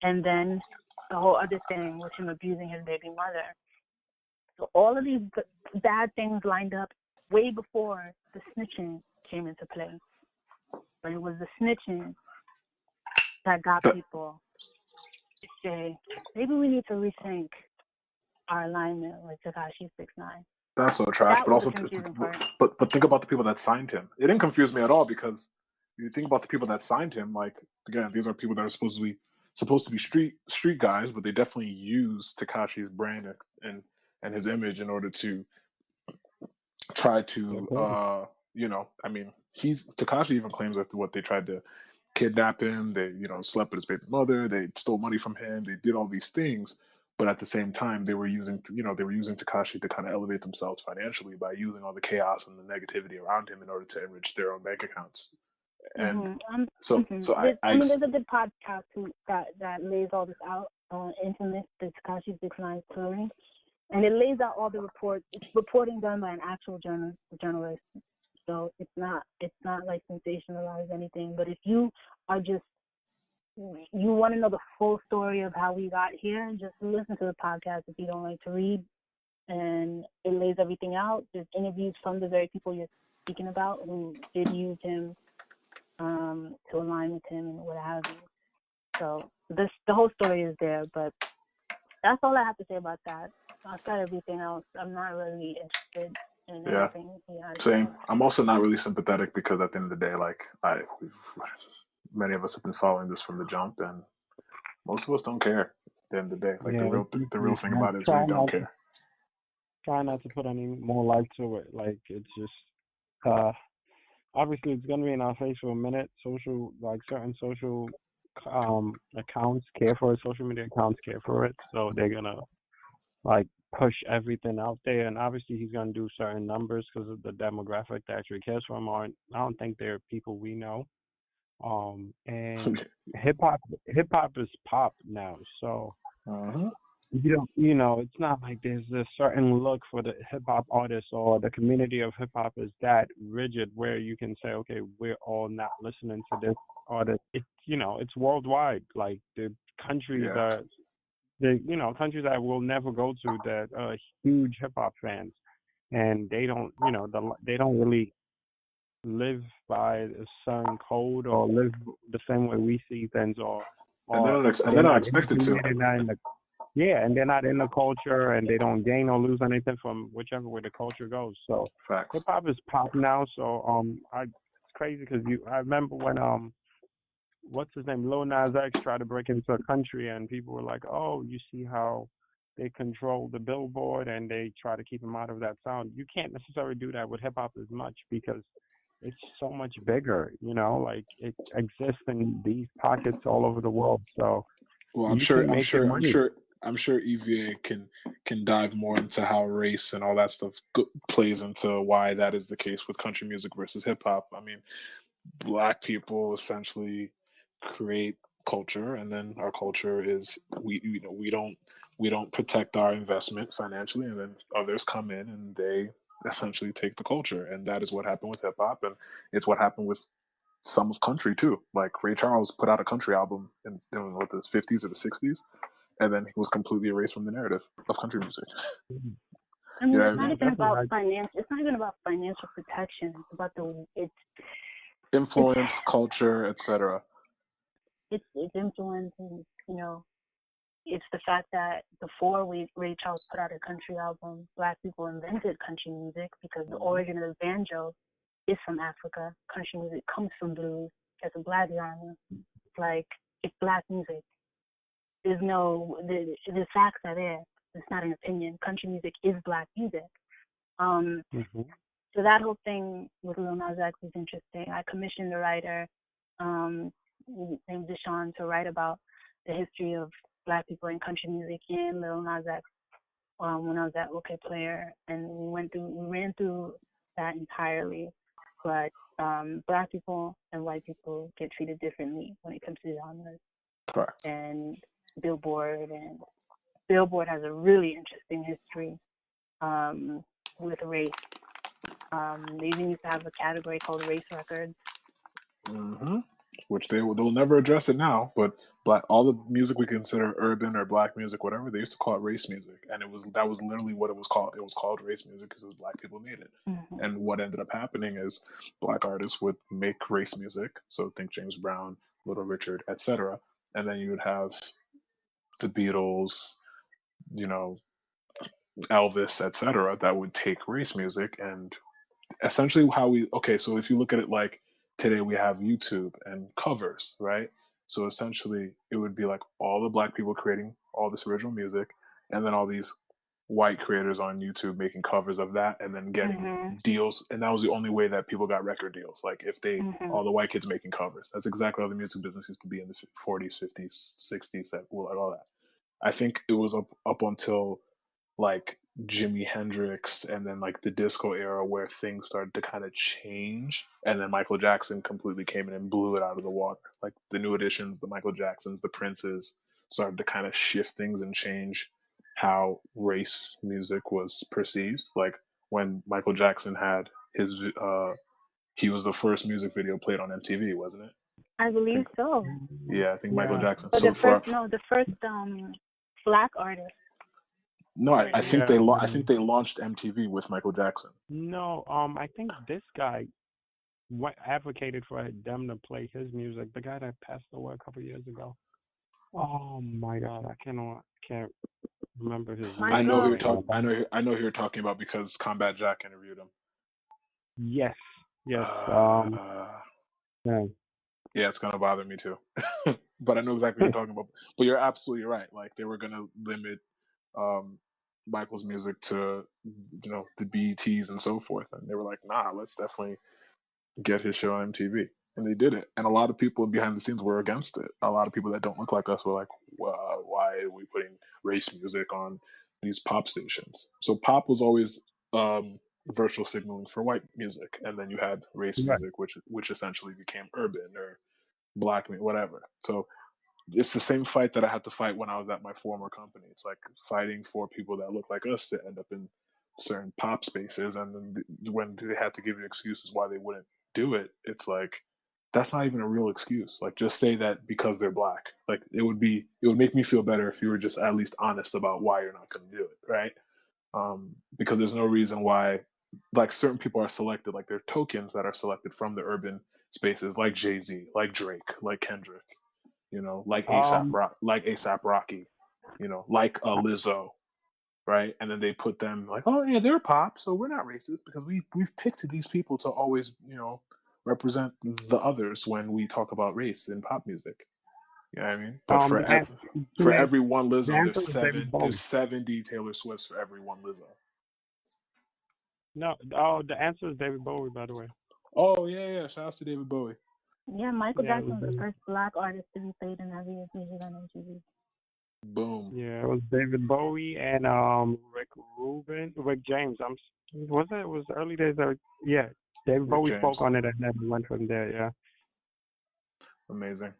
and then the whole other thing with him abusing his baby mother. So all of these bad things lined up way before the snitching came into play. But it was the snitching that got people to say, maybe we need to rethink our alignment with Tekashi 6ix9ine. That's so trash. But also, but think about the people that signed him. It didn't confuse me at all, because you think about the people that signed him. Like, again, these are people that are supposed to be street guys, but they definitely use Tekashi's brand and his image in order to try to, I mean, Tekashi even claims that they tried to kidnap him, they, slept with his baby mother, they stole money from him, they did all these things, but at the same time, they were using Tekashi to kind of elevate themselves financially by using all the chaos and the negativity around him in order to enrich their own bank accounts. And there's a good podcast that lays all this out, Infamous, the Tekashi 6ix9ine story. And it lays out all the reports. It's reporting done by an actual journalist. So it's not like sensationalized anything. But if you are just you want to know the full story of how we got here, just listen to the podcast if you don't like to read. And it lays everything out. There's interviews from the very people you're speaking about who did use him to align with him and what have you. So the whole story is there, but that's all I have to say about that. Outside everything else, I'm not really interested in anything. Same. I'm also not really sympathetic because at the end of the day, like many of us have been following this from the jump, and most of us don't care. At the end of the day, like the real thing about it is we don't care. Try not to put any more light to it. Like it's just obviously it's gonna be in our face for a minute. Certain social accounts care for it, social media accounts care for it, so they're gonna like push everything out there. And obviously he's gonna do certain numbers because of the demographic that actually cares for him. I don't think they're people we know. And hip hop is pop now, so. You know, it's not like there's a certain look for the hip hop artists or the community of hip hop is that rigid where you can say, okay, we're all not listening to this artist. It's, you know, it's worldwide. Like the countries countries that we'll never go to that are huge hip hop fans, and they don't, they don't really live by a certain code or live the same way we see things, and they're not expected to. Yeah, and they're not in the culture, and they don't gain or lose anything from whichever way the culture goes. So hip hop is pop now. So it's crazy because I remember when what's his name, Lil Nas X tried to break into a country, and people were like, oh, you see how they control the Billboard and they try to keep him out of that sound. You can't necessarily do that with hip hop as much because it's so much bigger. You know, like it exists in these pockets all over the world. So I'm sure Ivie can dive more into how race and all that stuff plays into why that is the case with country music versus hip hop. I mean, Black people essentially create culture, and then our culture is we don't protect our investment financially, and then others come in and they essentially take the culture, and that is what happened with hip hop, and it's what happened with some of country too. Like Ray Charles put out a country album in the 50s or the 60s. And then he was completely erased from the narrative of country music. I mean, it's not even about finance. It's not even about financial protection. It's about influence, culture, etc. It's influence, and it's the fact that before Ray Charles put out a country album, Black people invented country music because the origin of the banjo is from Africa. Country music comes from blues. It's a Black genre. Like, it's Black music. There's the facts are there. It's not an opinion. Country music is Black music. So that whole thing with Lil Nas X is interesting. I commissioned a writer named Deshaun to write about the history of Black people in country music and Lil Nas X when I was at OK Player, and we ran through that entirely. But Black people and white people get treated differently when it comes to genres. Correct. And Billboard has a really interesting history with race. They even used to have a category called race records. Which they'll never address it now, but all the music we consider urban or Black music, whatever, they used to call it race music, and that was literally what it was called. It was called race music because it was Black people made it. And what ended up happening is Black artists would make race music. So think James Brown, Little Richard, etc. And then you would have the Beatles, Elvis, etc., that would take race music and essentially so if you look at it like today, we have YouTube and covers, right? So essentially it would be like all the Black people creating all this original music, and then all these white creators on YouTube making covers of that, and then getting deals. And that was the only way that people got record deals. Like if all the white kids making covers. That's exactly how the music business used to be in the 40s, 50s, 60s, all that. I think it was up until like Jimi Hendrix and then like the disco era where things started to kind of change, and then Michael Jackson completely came in and blew it out of the water. Like the New Editions, the Michael Jacksons, the Princes started to kind of shift things and change how race music was perceived. Like when Michael Jackson had his he was the first music video played on MTV, wasn't it? I believe so. Yeah, I think Michael Jackson. But So the first black artist. No, I think I think they launched MTV with Michael Jackson. No, I think this guy advocated for them to play his music. The guy that passed away a couple of years ago. Oh my God, I can't remember his name. I know who you're talking about because Combat Jack interviewed him. Yes. Yeah, it's gonna bother me too. But I know exactly what you're talking about. But you're absolutely right. Like they were gonna limit Michael's music to the BETs and so forth, and they were like, nah, let's definitely get his show on MTV. And they did it. And a lot of people behind the scenes were against it. A lot of people that don't look like us were like, well, why are we putting race music on these pop stations? So pop was always virtual signaling for white music. And then you had race music, which essentially became urban or black music, whatever. So it's the same fight that I had to fight when I was at my former company. It's like fighting for people that look like us to end up in certain pop spaces. And then when they had to give you excuses why they wouldn't do it, it's like, that's not even a real excuse. Like, just say that because they're black. Like, it would make me feel better if you were just at least honest about why you're not going to do it, right? Because there's no reason why, like, certain people are selected, like, they're tokens that are selected from the urban spaces, like Jay-Z, like Drake, like Kendrick, like ASAP Rocky, like Lizzo, right? And then they put them like, oh yeah, they're pop, so we're not racist because we've picked these people to always, represent the others when we talk about race in pop music. You know what I mean? But for every one Lizzo, there's 70 Taylor Swifts for every one Lizzo. No, the answer is David Bowie, by the way. Oh yeah. Shout out to David Bowie. Yeah, Michael Jackson was the first black artist to be played in every music on MTV. Boom. Yeah, it was David Bowie and Rick James. It was early days. David Bowie spoke on it and then went from there. Yeah. Amazing.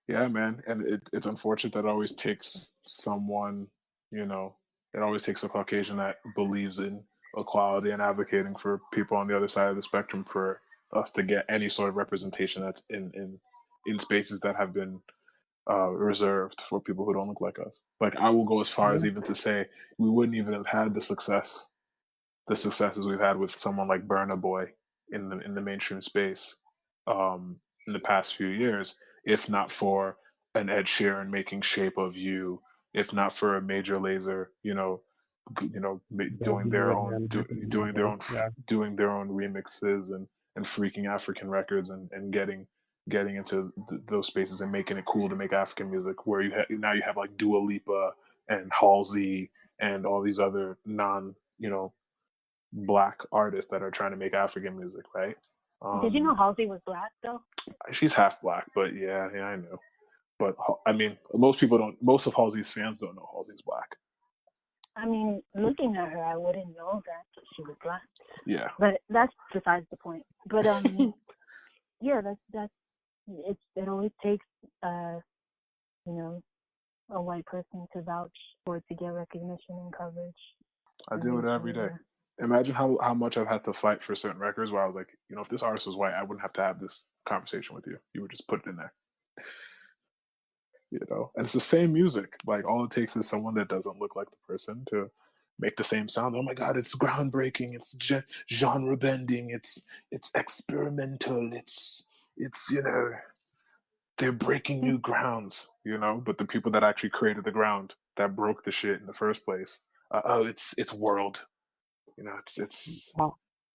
Yeah, man. And it's unfortunate that it always takes someone, it always takes a Caucasian that believes in equality and advocating for people on the other side of the spectrum for us to get any sort of representation that's in spaces that have been reserved for people who don't look like us. Like, I will go as far as even to say we wouldn't even have had the successes we've had with someone like Burna Boy in the mainstream space in the past few years, if not for an Ed Sheeran making "Shape of You," if not for a Major Lazer, doing their own remixes and freaking African records and getting into those spaces and making it cool to make African music, where you have like Dua Lipa and Halsey and all these other black artists that are trying to make African music, right? Did you know Halsey was black though? She's half black, but yeah, I know. But I mean, most of Halsey's fans don't know Halsey's black. I mean, looking at her, I wouldn't know that she was black. Yeah. But that's besides the point. But yeah, it always takes a white person to vouch for it to get recognition and coverage. I do it every day. Imagine how much I've had to fight for certain records where I was like, if this artist was white, I wouldn't have to have this conversation with you. You would just put it in there. And it's the same music. Like, all it takes is someone that doesn't look like the person to make the same sound. Oh my God, it's groundbreaking. It's genre bending. It's experimental. It's they're breaking new grounds, but the people that actually created the ground that broke the shit in the first place, it's world. It's.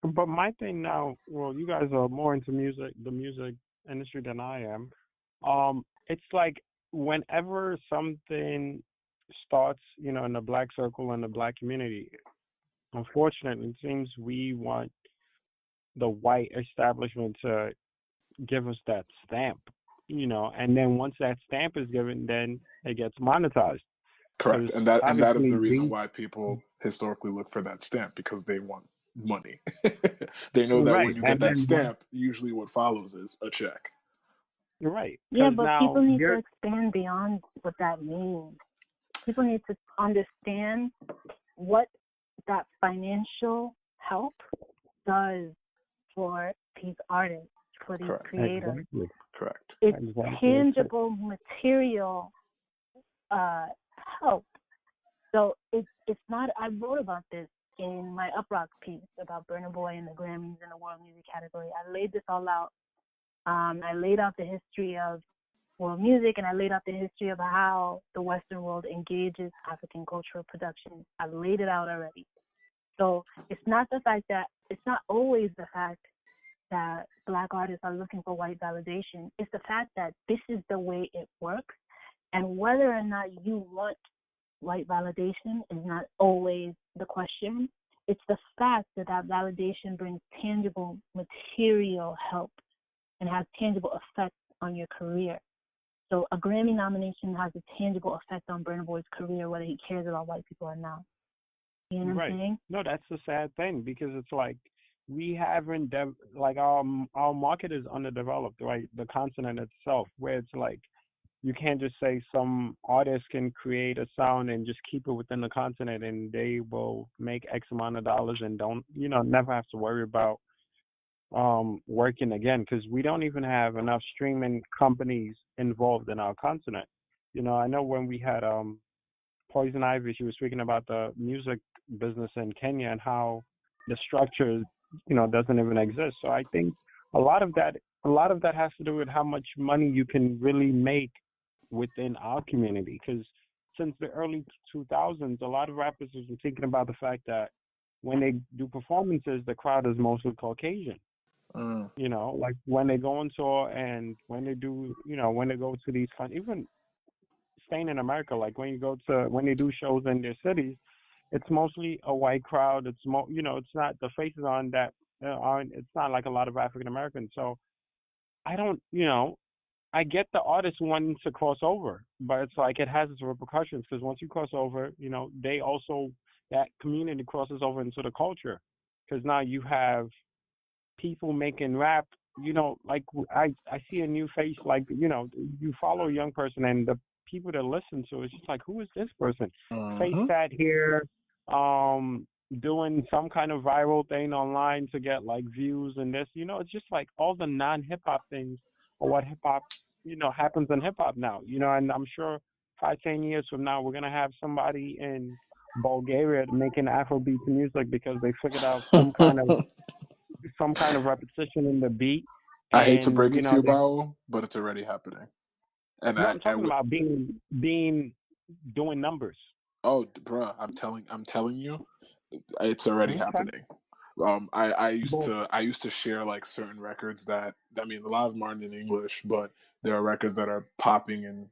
But my thing now, well, you guys are more into the music industry than I am. It's like whenever something starts, in the black circle and the black community, unfortunately, it seems we want the white establishment to give us that stamp, and then once that stamp is given, then it gets monetized. Correct, and that is the reason why people historically look for that stamp, because they want money. They know that when you get that stamp, usually what follows is a check. You're right. Yeah, but people need to expand beyond what that means. People need to understand what that financial help does for these artists, for these Correct. creators. Exactly. Correct. It's Exactly. tangible material help. So it's not. I wrote about this in my Uprock piece about Burna Boy and the Grammys and the world music category. I laid this all out. I laid out the history of world music, and I laid out the history of how the Western world engages African cultural production. I laid it out already. So it's not always the fact that Black artists are looking for white validation. It's the fact that this is the way it works, and whether or not you want white validation is not always the question. It's the fact that validation brings tangible material help and has tangible effects on your career. So a Grammy nomination has a tangible effect on Burna Boy's career, whether he cares about white people or not. You know what I'm saying? No, that's the sad thing, because it's like we haven't our market is underdeveloped, right? The continent itself, where it's like you can't just say some artist can create a sound and just keep it within the continent and they will make X amount of dollars and don't, never have to worry about working again, because we don't even have enough streaming companies involved in our continent. I know when we had Poison Ivy, she was speaking about the music business in Kenya and how the structure, doesn't even exist. So I think a lot of that has to do with how much money you can really make within our community. Because since the early 2000s, a lot of rappers have been thinking about the fact that when they do performances, the crowd is mostly Caucasian. Like when they go on tour and when they do, when they go to these countries, even staying in America, like when they do shows in their cities, it's mostly a white crowd. It's it's not, the faces on that aren't, it's not like a lot of African Americans. So I don't, I get the artist wanting to cross over, but it's like it has its repercussions, because once you cross over, they also, that community crosses over into the culture, because now you have people making rap, like I see a new face, like, you follow a young person and the people that listen to it, it's just like, who is this person? Face sat here, doing some kind of viral thing online to get like views and this, it's just like all the non-hip hop things or what hip hop, happens in hip hop now, and I'm sure 5-10 years from now, we're going to have somebody in Bulgaria making Afrobeat music because they figured out some kind of repetition in the beat. I hate to break it to you, they, BAWO, but it's already happening. And no, I'm talking about doing numbers. Oh, bruh, I'm telling you, it's already happening. I used to share like certain records that, I mean, a lot of them aren't in English, but there are records that are popping in,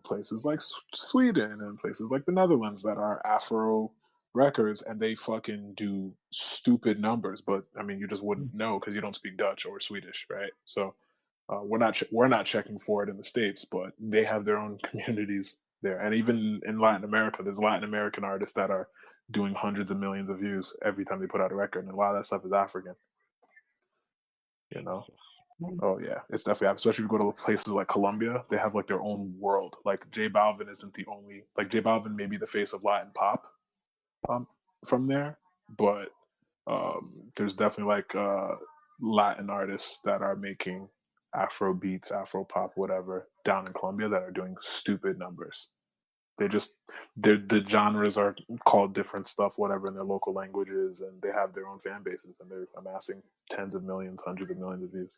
places like Sweden and places like the Netherlands that are Afro records, and they fucking do stupid numbers. But I mean, you just wouldn't know because you don't speak Dutch or Swedish, right? So we're not checking for it in the States, but they have their own communities there. And even in Latin America, there's Latin American artists that are doing hundreds of millions of views every time they put out a record, and a lot of that stuff is African. Oh yeah, it's definitely, especially if you go to places like Colombia, they have like their own world. Like J Balvin isn't the only, like J Balvin may be the face of Latin pop, from there, but there's definitely like Latin artists that are making Afro beats, Afro pop, whatever, down in Colombia that are doing stupid numbers. The genres are called different stuff, whatever, in their local languages, and they have their own fan bases, and they're amassing tens of millions, hundreds of millions of views.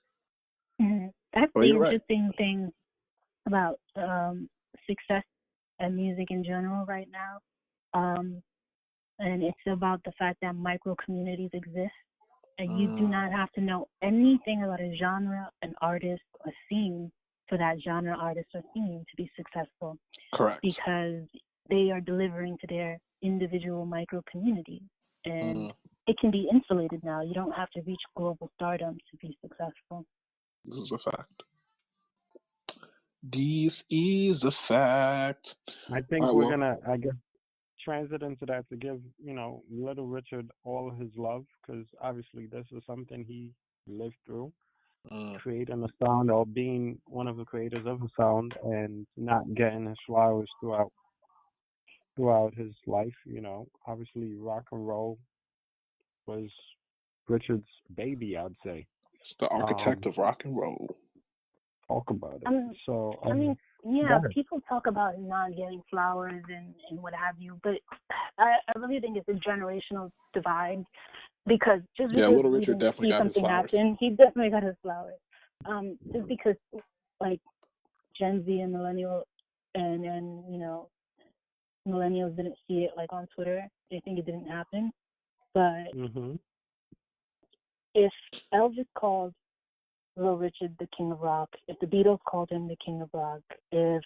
That's the interesting thing about success and music in general right now. And it's about the fact that micro communities exist, and you do not have to know anything about a genre, an artist, a scene for that genre, artist, or scene to be successful. Correct. Because they are delivering to their individual micro communities, and it can be insulated now. You don't have to reach global stardom to be successful. This is a fact. This is a fact. I think we're gonna, I guess, transit into that to give, Little Richard all his love, because obviously this is something he lived through, creating a sound or being one of the creators of a sound and not getting his flowers throughout his life. Obviously rock and roll was Richard's baby, I'd say. It's the architect of rock and roll. Talk about it. I mean, yeah, people talk about not getting flowers and what have you, but I really think it's a generational divide because just because Little Richard definitely got his flowers. Happen, he definitely got his flowers. Just because like Gen Z and millennial and millennials didn't see it like on Twitter, they think it didn't happen. But if Elvis called Little Richard the King of Rock, if the Beatles called him the King of Rock, if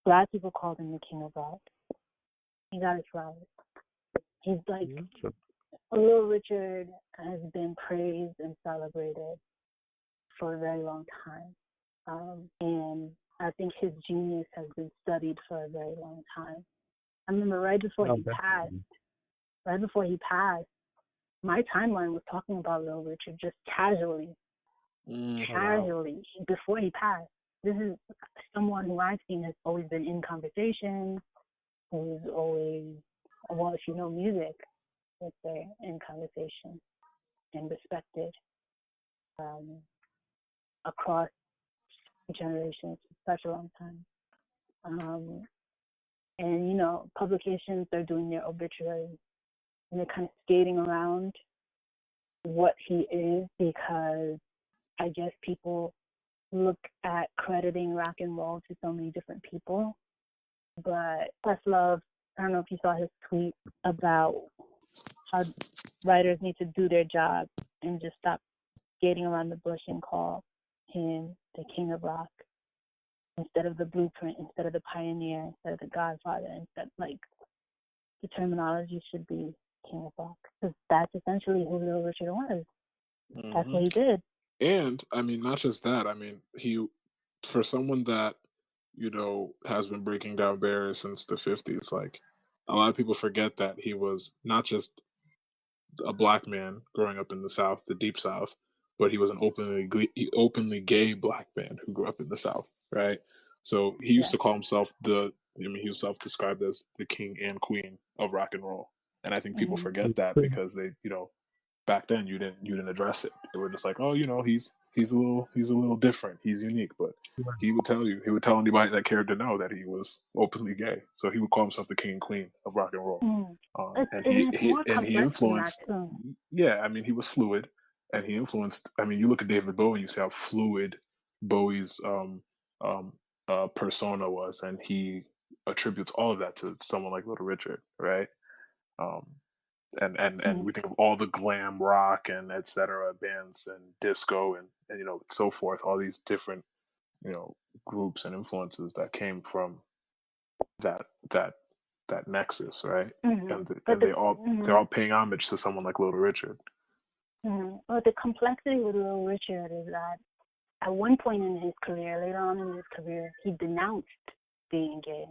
Black people called him the King of Rock, he got his flowers. He's like, Little Richard has been praised and celebrated for a very long time. And I think his genius has been studied for a very long time. I remember right before he passed, my timeline was talking about Little Richard just casually. Before he passed. This is someone who I've seen has always been in conversation, who's always, well, if you know music, let's say, in conversation and respected across generations for such a long time. And, publications are doing their obituaries and they're kind of skating around what he is because I guess people look at crediting rock and roll to so many different people. But Questlove, I don't know if you saw his tweet about how writers need to do their job and just stop skating around the bush and call him the King of Rock instead of the blueprint, instead of the pioneer, instead of the Godfather, instead the terminology should be King of Rock because that's essentially who Little Richard was. That's what he did. And I mean, not just that. I mean, for someone that has been breaking down barriers since the 50s, like a lot of people forget that he was not just a Black man growing up in the South, the Deep South, but he was an openly gay Black man who grew up in the South, right? So he used to call himself he was self-described as the king and queen of rock and roll, and I think people forget that because they, back then you didn't address it. They were just like, oh, he's a little different, he's unique, but he would tell anybody that cared to know that he was openly gay. So he would call himself the king and queen of rock and roll. And he influenced. Yeah, I mean, he was fluid, and he influenced. I mean, you look at David Bowie, and you see how fluid Bowie's persona was, and he attributes all of that to someone like Little Richard, right? And we think of all the glam rock and etc. bands and disco and so forth, all these different groups and influences that came from that nexus, right? And they're all paying homage to someone like Little Richard. Well, the complexity with Little Richard is that at one point in his career, later on in his career, he denounced being gay.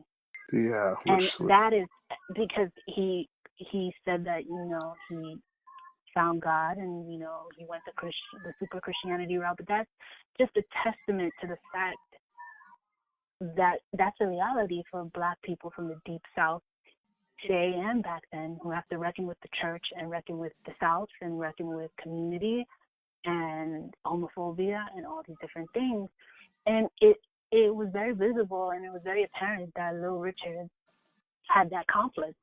Yeah, and that is because he said that he found God and he went the super Christianity route, but that's just a testament to the fact that that's a reality for Black people from the Deep South today and back then, who have to reckon with the church and reckon with the South and reckon with community and homophobia and all these different things. And it was very visible and it was very apparent that Little Richard had that conflict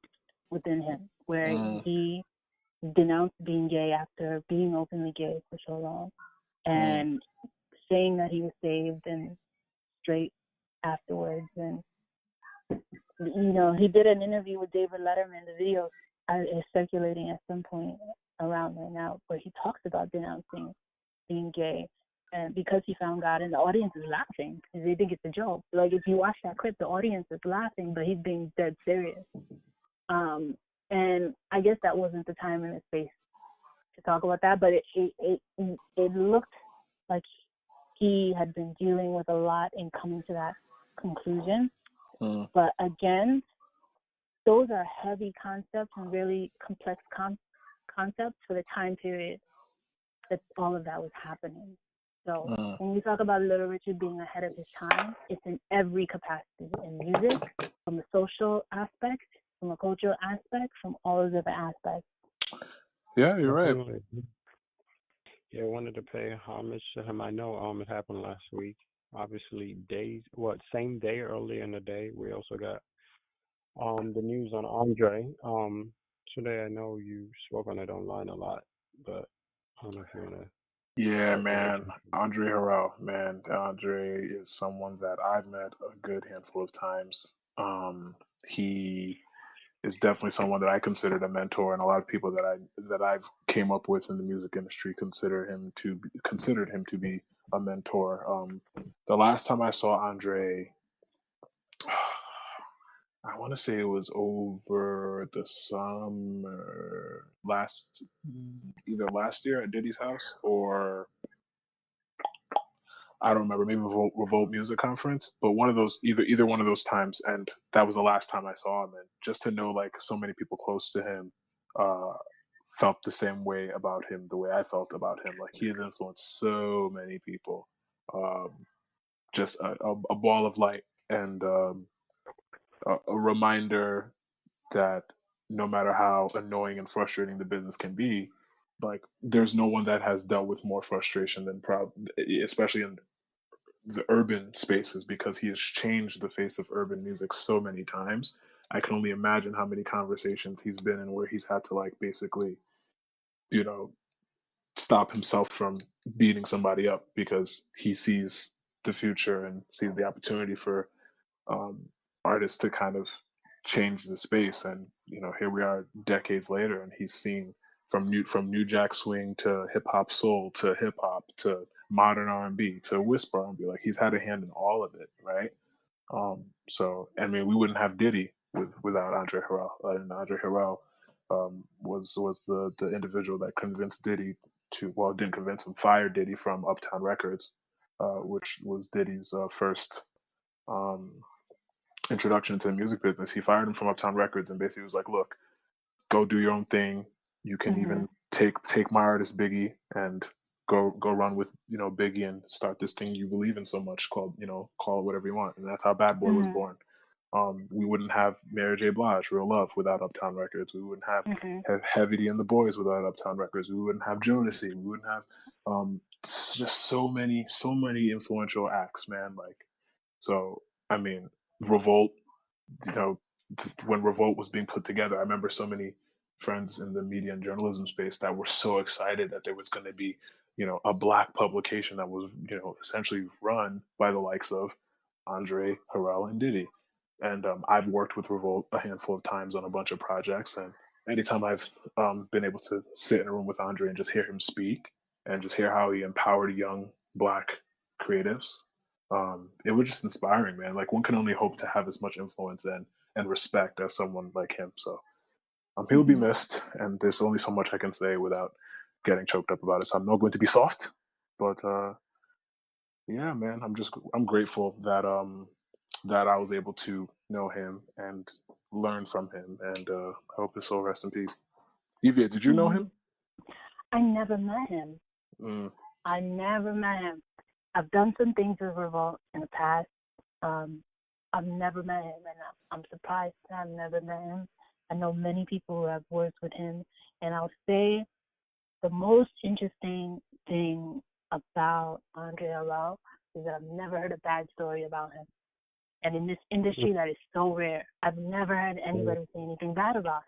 within him where he denounced being gay after being openly gay for so long and saying that he was saved and straight afterwards. And he did an interview with David Letterman. The video is circulating at some point around right now where he talks about denouncing being gay and because he found God, and the audience is laughing because they think it's a joke. Like if you watch that clip, the audience is laughing, but he's being dead serious. And I guess that wasn't the time and the space to talk about that, but it looked like he had been dealing with a lot in coming to that conclusion. But again, those are heavy concepts and really complex concepts for the time period that all of that was happening. So when we talk about Little Richard being ahead of his time, it's in every capacity, in music, from a social aspect, from a cultural aspect, from all of the other aspects. Yeah, you're right. yeah, I wanted to pay homage to him. I know it happened last week. Obviously, same day earlier in the day. We also got the news on Andre. Today I know you spoke on it online a lot, but I don't know if you want to Yeah, touch on man. it. Andre Harrell, man. Andre is someone that I've met a good handful of times. He is definitely someone that I considered a mentor, and a lot of people that I've came up with in the music industry considered him to be a mentor. The last time I saw Andre, I want to say it was over the summer either last year at Diddy's house or I don't remember, maybe Revolt Music Conference, but one of those, either one of those times, and that was the last time I saw him. And just to know, like, so many people close to him uh, felt the same way about him, the way I felt about him. Like, he has influenced so many people. Just a ball of light and a reminder that no matter how annoying and frustrating the business can be, like, there's no one that has dealt with more frustration than especially in the urban spaces, because he has changed the face of urban music so many times. I can only imagine how many conversations he's been in where he's had to, like, basically, you know, stop himself from beating somebody up because he sees the future and sees the opportunity for um, artists to kind of change the space. And here we are decades later, and he's seen from New Jack Swing to hip hop soul to hip hop to modern R&B to whisper R&B. Like, he's had a hand in all of it, right? So I mean, we wouldn't have Diddy without Andre Harrell, and Andre Harrell was the individual that convinced Diddy didn't convince him, fired Diddy from Uptown Records, which was Diddy's first um, introduction to the music business. He fired him from Uptown Records and basically was like, "Look, go do your own thing. You can even take my artist Biggie and go run with Biggie and start this thing you believe in so much called call it whatever you want." And that's how Bad Boy was born. We wouldn't have Mary J. Blige, Real Love, without Uptown Records. We wouldn't have Heavy D and the Boys without Uptown Records. We wouldn't have Jodeci. We wouldn't have just so many influential acts, man. Like, so I mean, Revolt, when Revolt was being put together, I remember so many friends in the media and journalism space that were so excited that there was going to be, a black publication that was, essentially run by the likes of Andre, Harrell, and Diddy. And I've worked with Revolt a handful of times on a bunch of projects, and anytime I've been able to sit in a room with Andre and just hear him speak and just hear how he empowered young black creatives, it was just inspiring, man. Like, one can only hope to have as much influence and respect as someone like him. So he'll be missed, and there's only so much I can say without getting choked up about it. So I'm not going to be soft, but yeah, man, I'm grateful that that I was able to know him and learn from him, and I hope his soul rests in peace. Ivie, did you know him? I never met him. I never met him. I've done some things with Revolt in the past. I've never met him, and I'm surprised that I've never met him. I know many people who have worked with him, and I'll say the most interesting thing about Andre Harrell is that I've never heard a bad story about him. And in this industry, that is so rare. I've never heard anybody say anything bad about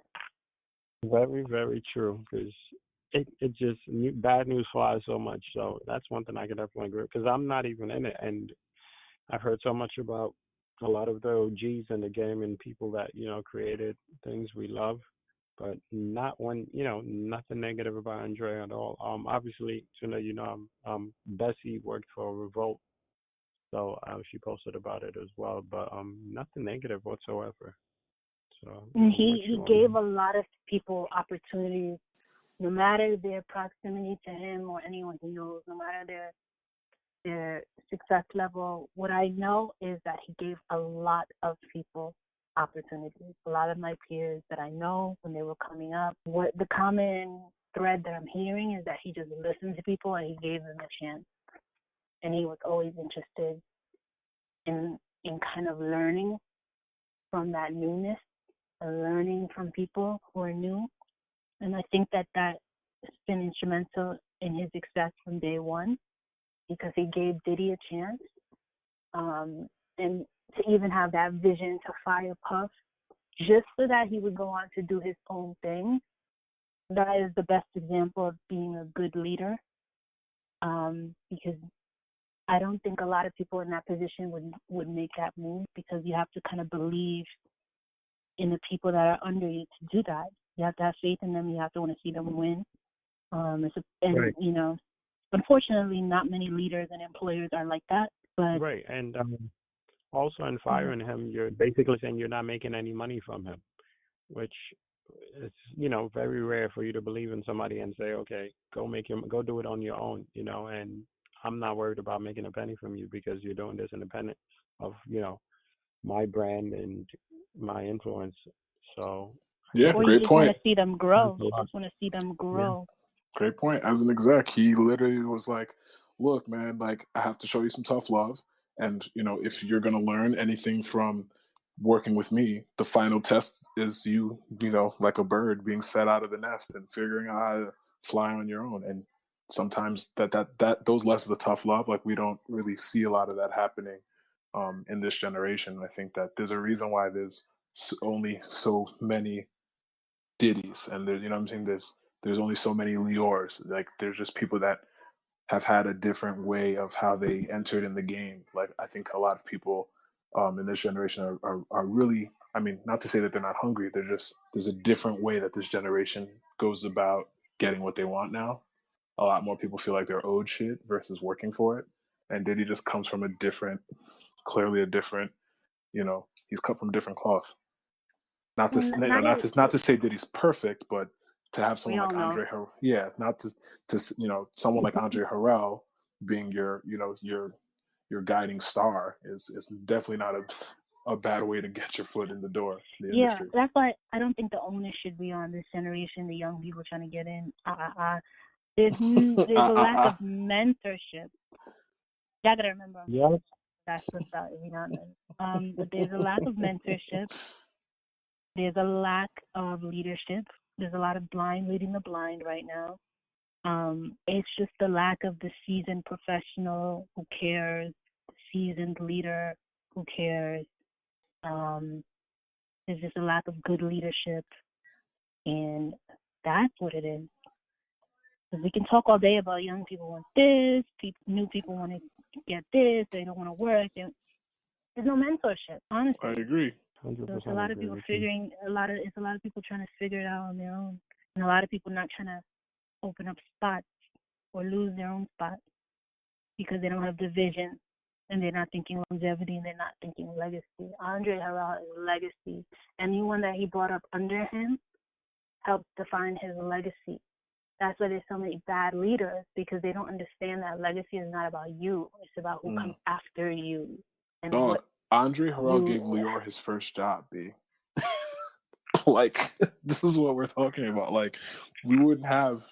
him. Very, very true, because it just, bad news flies so much. So that's one thing I can definitely agree with, because I'm not even in it. And I've heard so much about a lot of the OGs in the game and people that, created things we love, but not one, nothing negative about Andre at all. Obviously, Bessie worked for Revolt, so she posted about it as well, but nothing negative whatsoever. So he gave a lot of people opportunities, no matter their proximity to him or anyone he knows, no matter their success level. What I know is that he gave a lot of people opportunities. A lot of my peers that I know, when they were coming up, what the common thread that I'm hearing is that he just listened to people and he gave them a chance. And he was always interested in kind of learning from that newness and learning from people who are new. And I think that has been instrumental in his success from day one, because he gave Diddy a chance. And to even have that vision to fire Puff just so that he would go on to do his own thing, that is the best example of being a good leader. Because I don't think a lot of people in that position would make that move, because you have to kind of believe in the people that are under you to do that. You have to have faith in them. You have to want to see them win. Right. You know, unfortunately, not many leaders and employers are like that. But right, and also in firing him, you're basically saying you're not making any money from him, which is, you know, very rare for you to believe in somebody and say, okay, go do it on your own, you know, and I'm not worried about making a penny from you because you're doing this independent of, you know, my brand and my influence. So yeah, or you great just point. want to see them grow. You just want to see them grow. Yeah. Great point. As an exec, he literally was like, look, man, like, I have to show you some tough love. And, you know, if you're going to learn anything from working with me, the final test is you know, like a bird being set out of the nest and figuring out how to fly on your own. And sometimes that those lessons of tough love, like, we don't really see a lot of that happening in this generation. I think that there's a reason why there's only so many Diddy's, and there's, you know what I'm saying, there's only so many Liors. Like, there's just people that have had a different way of how they entered in the game. Like, I think a lot of people in this generation are really, I mean, not to say that they're not hungry, they're just, there's a different way that this generation goes about getting what they want now. A lot more people feel like they're owed shit versus working for it. And Diddy just comes from clearly a different, you know, he's cut from different cloth. Not to say that he's perfect, but to have someone like André, not to you know, someone like André Harrell being your, you know, your guiding star is definitely not a bad way to get your foot in the door. Industry. That's why I don't think the onus should be on this generation, the young people trying to get in. There's a lack of mentorship. You gotta remember. Yeah. That's what's out, if you're not. But there's a lack of mentorship. There's a lack of leadership. There's a lot of blind leading the blind right now. It's just the lack of the seasoned professional who cares, the seasoned leader who cares. There's just a lack of good leadership, and that's what it is. Because we can talk all day about young people want this, new people want to get this, they don't want to work. There's no mentorship, honestly. I agree. There's a lot of people it's a lot of people trying to figure it out on their own, and a lot of people not trying to open up spots or lose their own spot because they don't have the vision and they're not thinking longevity and they're not thinking legacy. André Harrell is legacy. Anyone that he brought up under him helped define his legacy. That's why there's so many bad leaders, because they don't understand that legacy is not about you. It's about who comes after you. And André Harrell gave Lior his first job, B. Like, this is what we're talking about. Like, we wouldn't have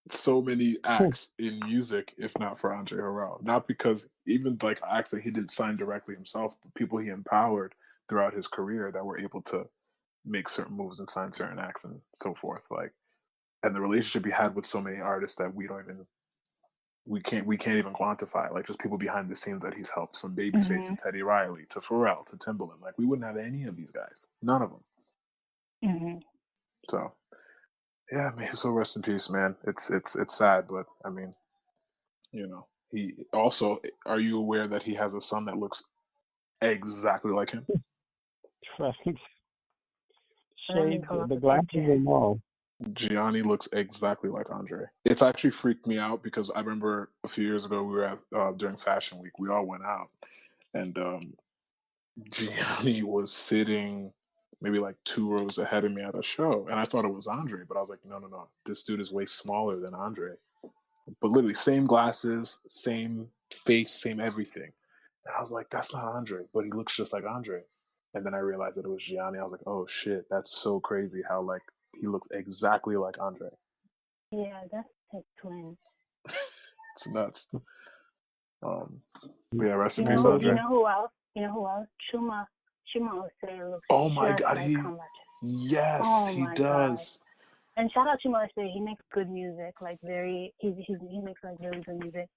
so many acts in music if not for André Harrell. Not because even like acts that he didn't sign directly himself, but people he empowered throughout his career that were able to make certain moves and sign certain acts and so forth. Like, and the relationship he had with so many artists that we can't even quantify. Like, just people behind the scenes that he's helped, from Babyface to Teddy Riley to Pharrell to Timbaland. Like, we wouldn't have any of these guys. None of them. So, yeah, man. So rest in peace, man. It's sad, but I mean, you know, he also. Are you aware that he has a son that looks exactly like him? Shades, the glasses and all. Gianni looks exactly like André. It's actually freaked me out because I remember a few years ago we were at during Fashion Week. We all went out, and Gianni was sitting maybe like 2 rows ahead of me at a show, and I thought it was André, but I was like, no, this dude is way smaller than André. But literally, same glasses, same face, same everything. And I was like, that's not André, but he looks just like André. And then I realized that it was Gianni. I was like, oh shit, that's so crazy how like he looks exactly like André. Yeah, that's his twin. It's nuts. Yeah, rest in peace, André. You know who else? Chuma Osei looks oh my just god, like he does. And shout out to Musa. He makes good music. Like he makes like really good music.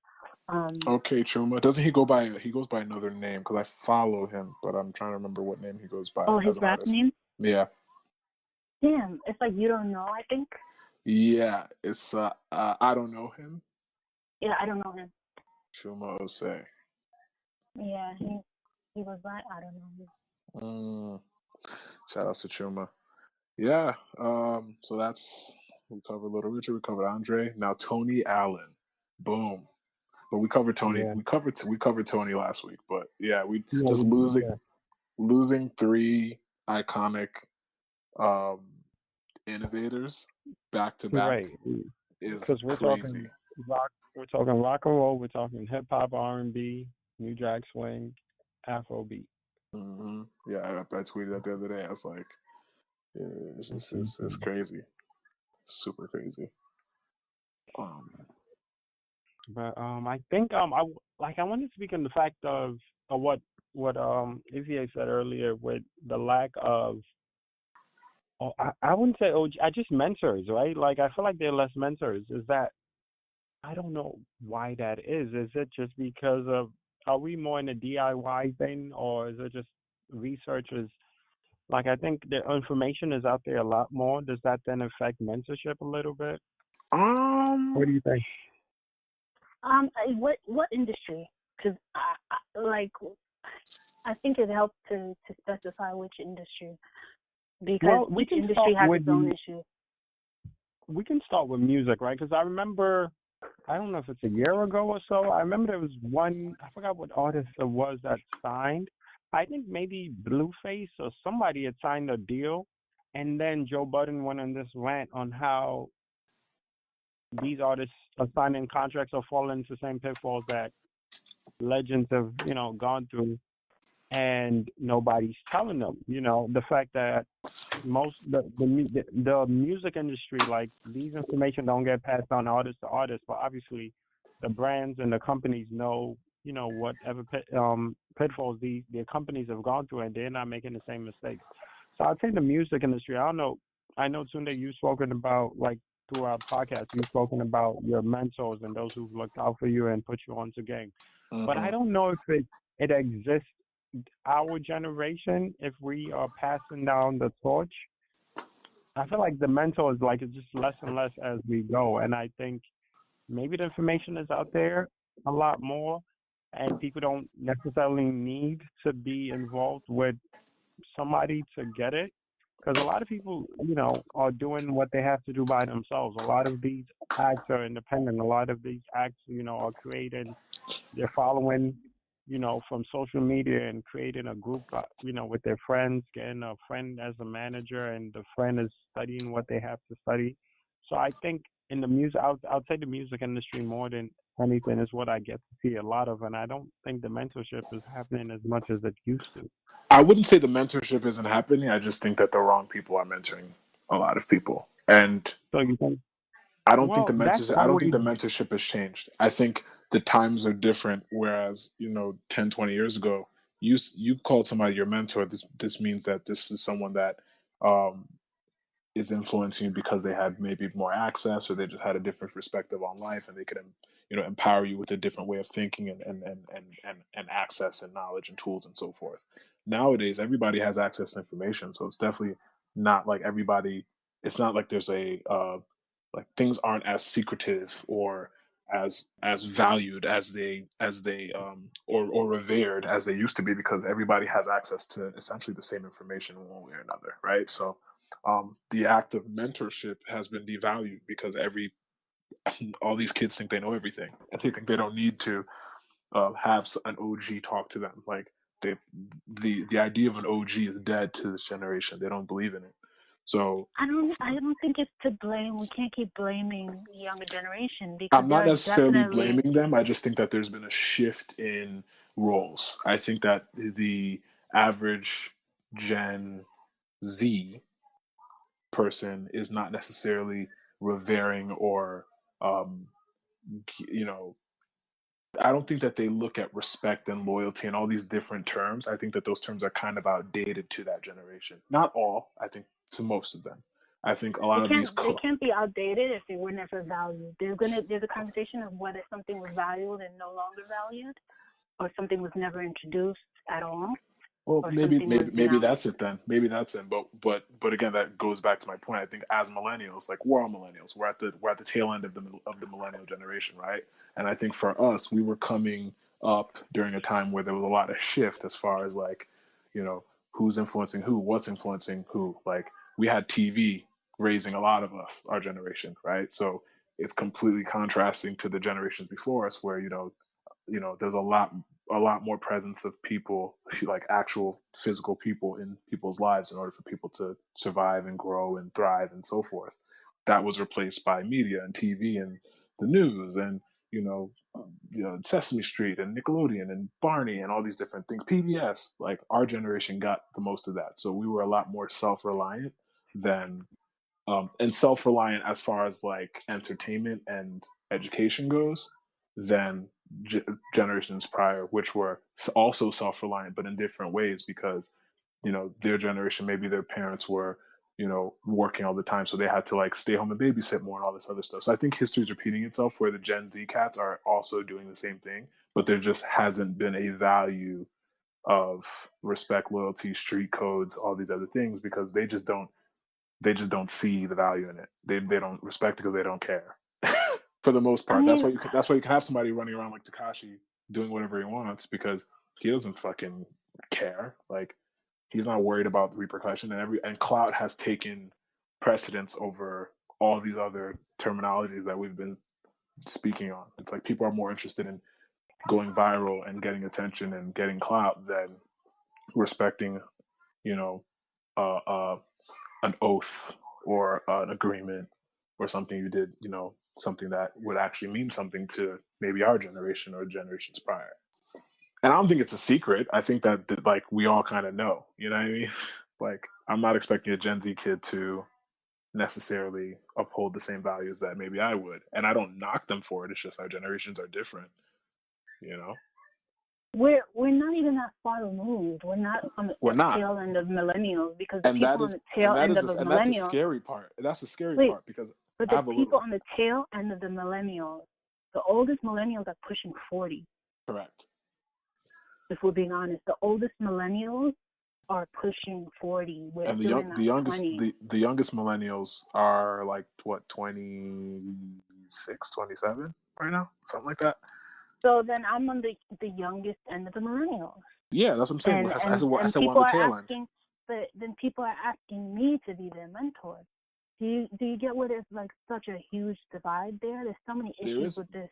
Okay, Chuma. Doesn't he go by? He goes by another name because I follow him, but I'm trying to remember what name he goes by Oh, as his an rap artist. name? Yeah. Damn, it's like You Don't Know, I think. Yeah, it's I don't know him. Yeah, I don't know him. Chuma Osei. Yeah, he was like, I don't know him. Shout out to Chuma. Yeah. So that's, we covered Little Richard, we covered Andre. Now Tony Allen. Boom. But we covered Tony. Yeah. We covered Tony last week. But yeah, we Yeah, just we- losing three iconic innovators back to You're back right. is Because we're crazy. talking rock and roll, we're talking hip hop, R&B, New Jack Swing, Afrobeat. Mm-hmm. Yeah, I tweeted that the other day. I was like, it's just it's crazy, super crazy. But I think I want to speak on the fact of what Ivie said earlier with the lack of. Oh, I wouldn't say OG. I just mentors, right? Like I feel like there are less mentors. Is that I don't know why that is. Is it just because of are we more in a DIY thing, or is it just researchers? Like I think the information is out there a lot more. Does that then affect mentorship a little bit? What do you think? What industry? Because I think it helps to specify which industry, because each industry has its own issue. We can start with music, right? Because I remember, I don't know if it's a year ago or so. I remember there was one, I forgot what artist it was that signed. I think maybe Blueface or somebody had signed a deal, and then Joe Budden went on this rant on how these artists are signing contracts or falling into the same pitfalls that legends have, gone through, and nobody's telling them. The fact that most the music industry, like these information don't get passed on artist to artist, but obviously the brands and the companies know, whatever pitfalls their companies have gone through, and they're not making the same mistakes. So I'd say the music industry. I don't know. I know Tunde, you've spoken about like through our podcast, you've spoken about your mentors and those who've looked out for you and put you on to game. Mm-hmm. But I don't know if it exists our generation, if we are passing down the torch. I feel like the mentor is like it's just less and less as we go, and I think maybe the information is out there a lot more, and people don't necessarily need to be involved with somebody to get it, because a lot of people, are doing what they have to do by themselves. A lot of these acts are independent. A lot of these acts, are created. They're following, from social media and creating a group, with their friends, getting a friend as a manager, and the friend is studying what they have to study. So I think in the music, I'll say the music industry more than anything is what I get to see a lot of, and I don't think the mentorship is happening as much as it used to. I wouldn't say the mentorship isn't happening. I just think that the wrong people are mentoring a lot of people, and So you think? I don't think the always mentorship has changed. I think the times are different. Whereas 10, 20 years ago, you called somebody your mentor. This means that this is someone that um, is influencing you because they had maybe more access, or they just had a different perspective on life, and they could empower you with a different way of thinking and access and knowledge and tools and so forth. Nowadays everybody has access to information, so it's definitely not like everybody. It's not like there's a like things aren't as secretive or as valued as they or revered as they used to be, because everybody has access to essentially the same information in one way or another, right? So the act of mentorship has been devalued because all these kids think they know everything, and they think they don't need to have an OG talk to them. Like the idea of an OG is dead to this generation. They don't believe in it. So I don't think it's to blame. We can't keep blaming the younger generation, because I'm not necessarily blaming them. I just think that there's been a shift in roles. I think that the average Gen Z person is not necessarily revering or um, you know I don't think that they look at respect and loyalty and all these different terms. I think that those terms are kind of outdated to that generation. Not all, I think to most of them. I think a lot of these they can't be outdated if they were never valued. There's a conversation of whether something was valued and no longer valued, or something was never introduced at all. Well, maybe that's it then. Maybe that's it. But again, that goes back to my point. I think as millennials, like we're all millennials. We're at the tail end of the millennial generation, right? And I think for us, we were coming up during a time where there was a lot of shift as far as like, you know, who's influencing who, what's influencing who. Like we had TV raising a lot of us, our generation, right? So it's completely contrasting to the generations before us, where you know, there's a lot more presence of people, like actual physical people in people's lives in order for people to survive and grow and thrive and so forth. That was replaced by media and TV and the news and, Sesame Street and Nickelodeon and Barney and all these different things. PBS, like our generation got the most of that. So we were a lot more self-reliant than, and self-reliant as far as like entertainment and education goes than generations prior, which were also self-reliant, but in different ways because, their generation, maybe their parents were, working all the time. So they had to like stay home and babysit more and all this other stuff. So I think history is repeating itself where the Gen Z cats are also doing the same thing, but there just hasn't been a value of respect, loyalty, street codes, all these other things because they just don't see the value in it. They don't respect it because they don't care. For the most part, that's why you can have somebody running around like Tekashi doing whatever he wants because he doesn't fucking care. Like he's not worried about the repercussion and clout has taken precedence over all these other terminologies that we've been speaking on. It's like people are more interested in going viral and getting attention and getting clout than respecting, an oath or an agreement or something you did, something that would actually mean something to maybe our generation or generations prior. And I don't think it's a secret. I think that like we all kind of know, you know what I mean? Like I'm not expecting a Gen Z kid to necessarily uphold the same values that maybe I would. And I don't knock them for it. It's just our generations are different, We're not even that far removed. We're not on the tail end of millennials because the people on the tail end of the millennials. And that's the scary part. That's the scary part because but the people on the tail end of the millennials, the oldest millennials are pushing 40. Correct. If we're being honest, the oldest millennials are pushing 40. And the youngest millennials are like what 26, 27 right now, something like that. So then I'm on the youngest end of the millennials. Yeah, that's what I'm saying. I said on the tail end. But then people are asking me to be their mentor. Do you get where there's like such a huge divide there? There's so many issues with this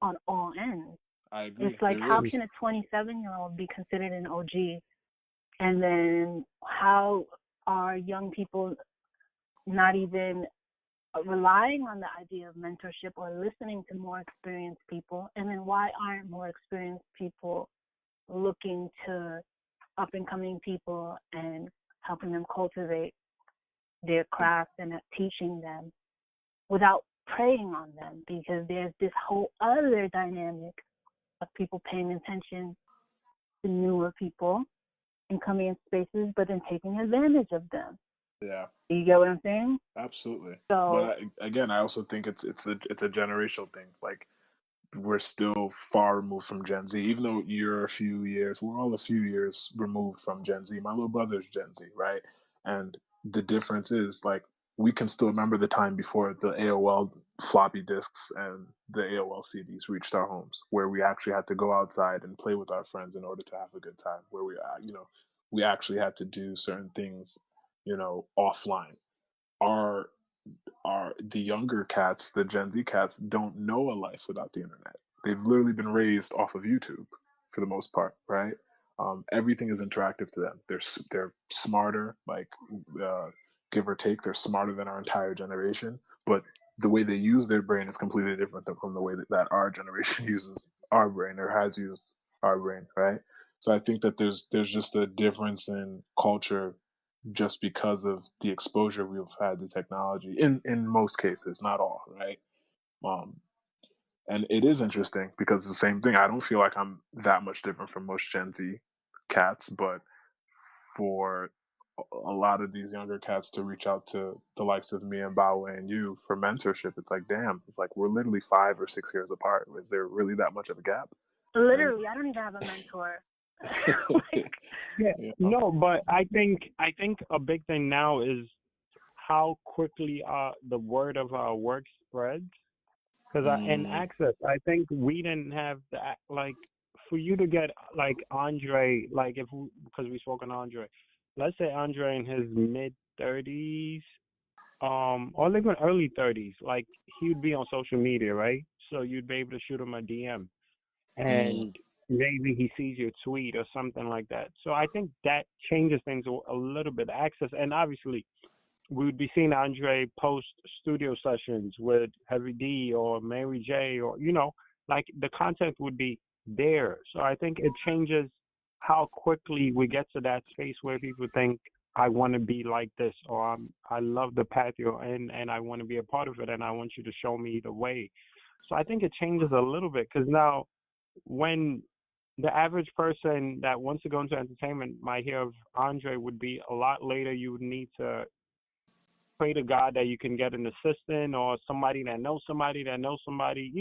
on all ends. I agree. It's like how can a 27-year-old be considered an OG? And then how are young people not even relying on the idea of mentorship or listening to more experienced people? And then why aren't more experienced people looking to up-and-coming people and helping them cultivate their craft and teaching them without preying on them? Because there's this whole other dynamic of people paying attention to newer people and coming in spaces, but then taking advantage of them. Yeah. You get what I'm saying? Absolutely. So, but again, I also think it's a generational thing. Like we're still far removed from Gen Z, even though we're all a few years removed from Gen Z. My little brother's Gen Z, right? And the difference is like we can still remember the time before the AOL floppy disks and the AOL CDs reached our homes, where we actually had to go outside and play with our friends in order to have a good time, where we actually had to do certain things, offline. The younger cats, the Gen Z cats, don't know a life without the internet. They've literally been raised off of YouTube for the most part, right? Everything is interactive to them. They're smarter, like give or take. They're smarter than our entire generation, but the way they use their brain is completely different from the way that our generation uses our brain or has used our brain, right? So I think that there's just a difference in culture just because of the exposure we've had to technology in most cases, not all, right? And it is interesting because it's the same thing. I don't feel like I'm that much different from most Gen Z cats, but for a lot of these younger cats to reach out to the likes of me and BAWO and you for mentorship. It's like, damn, it's like we're literally 5 or 6 years apart. Is there really that much of a gap? Literally, I don't even have a mentor. No, but I think a big thing now is how quickly the word of our work spreads. Because and access, I think we didn't have that. Like, for you to get like Andre, like because we spoke on Andre, let's say Andre in his mid-30s, or even early 30s, like he would be on social media, right? So you'd be able to shoot him a DM, and maybe he sees your tweet or something like that. So I think that changes things a little bit. Access, and obviously we would be seeing Andre post studio sessions with Heavy D or Mary J, or like the content would be there. So I think it changes how quickly we get to that space where people think, I want to be like this, or I love the path you're in and I want to be a part of it, and I want you to show me the way. So I think it changes a little bit, because now when the average person that wants to go into entertainment might hear of Andre would be a lot later. You would need to pray to God that you can get an assistant or somebody that knows somebody that knows somebody,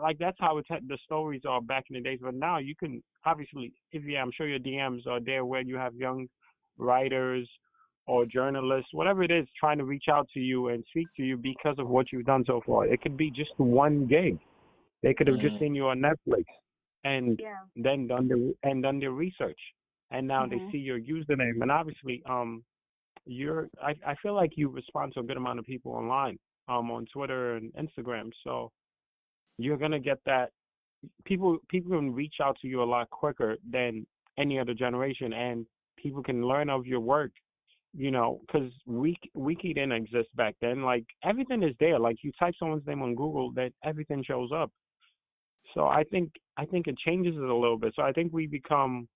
like that's how the stories are back in the days. But now you can obviously, I'm sure your DMs are there where you have young writers or journalists, whatever it is, trying to reach out to you and speak to you because of what you've done so far. It could be just one gig. They could have just seen you on Netflix and then done their research, and now they see your username. And obviously, I feel like you respond to a good amount of people online, on Twitter and Instagram. So you're gonna get that people can reach out to you a lot quicker than any other generation, and people can learn of your work. Because Wiki didn't exist back then. Like everything is there. Like you type someone's name on Google, that everything shows up. So I think it changes it a little bit. So I think we become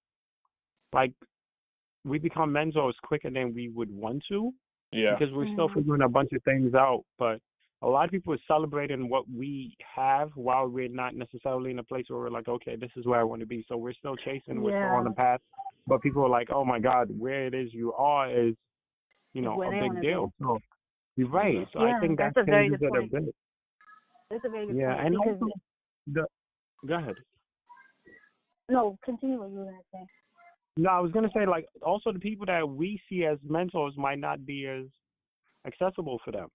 mentors quicker than we would want to, because we're still figuring a bunch of things out. But a lot of people are celebrating what we have while we're not necessarily in a place where we're like, okay, this is where I want to be. So we're still chasing, we're still on the path. But people are like, oh my God, where it is you are is, a big deal. So you're right. So I think that's a very good point. A bit. That's a very good point. Yeah, and also go ahead. No, continue what you were going to say. No, I was going to say, like, also the people that we see as mentors might not be as accessible for them.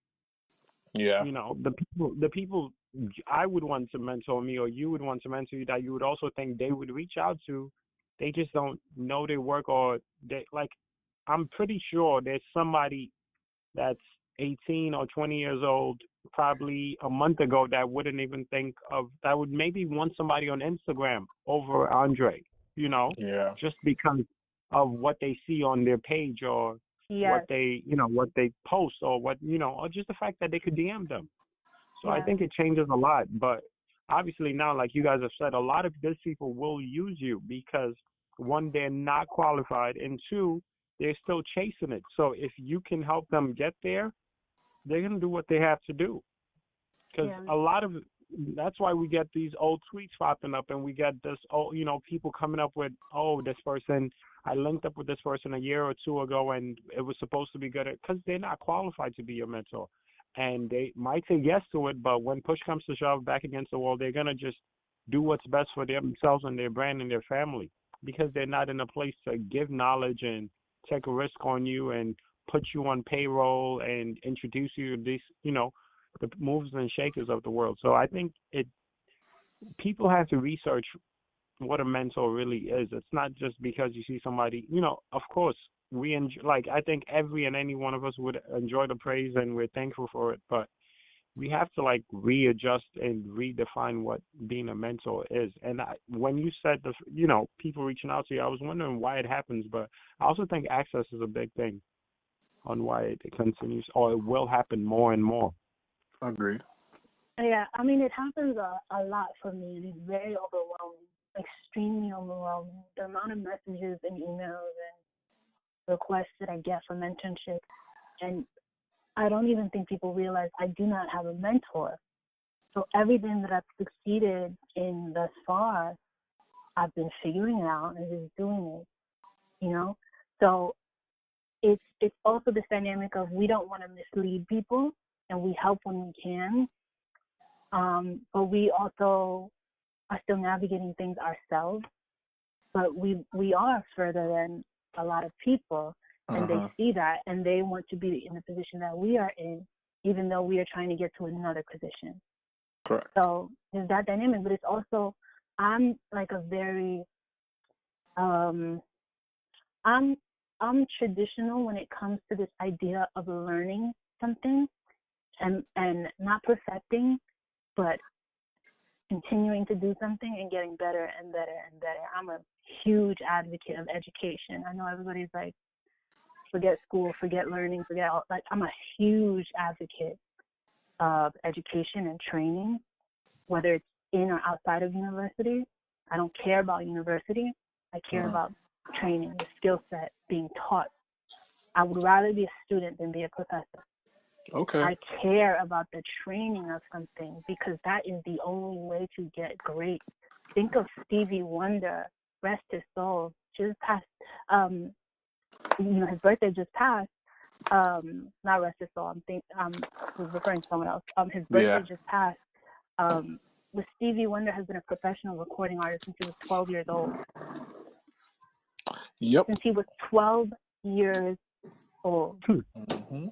Yeah. The people I would want to mentor me, or you would want to mentor you, that you would also think they would reach out to, they just don't know their work, or they, like, I'm pretty sure there's somebody that's 18 or 20 years old probably a month ago that wouldn't even think of, that would maybe want somebody on Instagram over Andre, just because of what they see on their page, or what they, what they post, or what, or just the fact that they could DM them. So I think it changes a lot. But obviously now, like you guys have said, a lot of these people will use you because, one, they're not qualified, and two, they're still chasing it. So if you can help them get there, they're going to do what they have to do. Because a lot of, that's why we get these old tweets popping up, and we get this, people coming up with, this person, I linked up with this person a year or two ago, and it was supposed to be good, because they're not qualified to be your mentor. And they might say yes to it, but when push comes to shove, back against the wall, they're going to just do what's best for themselves and their brand and their family, because they're not in a place to give knowledge and take a risk on you and put you on payroll and introduce you to these, the movers and shakers of the world. So I think people have to research what a mentor really is. It's not just because you see somebody, of course, we enjoy, like, I think every and any one of us would enjoy the praise, and we're thankful for it, but we have to, like, readjust and redefine what being a mentor is. And when you said people reaching out to you, I was wondering why it happens, but I also think access is a big thing on why it continues, or it will happen more and more. Agreed. Yeah, I mean, it happens a lot for me, and it's very overwhelming, extremely overwhelming. The amount of messages and emails and requests that I get for mentorship, and I don't even think people realize I do not have a mentor. So everything that I've succeeded in thus far, I've been figuring it out and just doing it, So it's also this dynamic of we don't want to mislead people, and we help when we can, but we also are still navigating things ourselves. But we are further than a lot of people, and they see that, and they want to be in the position that we are in, even though we are trying to get to another position. Correct. So there's that dynamic, but it's also, I'm like a very, I'm traditional when it comes to this idea of learning something and not perfecting, but continuing to do something and getting better and better and better. I'm a huge advocate of education. I know everybody's like, forget school, forget learning, forget all. Like, I'm a huge advocate of education and training, whether it's in or outside of university. I don't care about university. I care about training, the skill set being taught. I would rather be a student than be a professor. Okay. I care about the training of something because that is the only way to get great. Think of Stevie Wonder, rest his soul, just passed. His birthday just passed. Not rest his soul. Was referring to someone else. His birthday just passed. But Stevie Wonder has been a professional recording artist since he was 12 years old. Yep. Since he was 12 years old. Mm-hmm.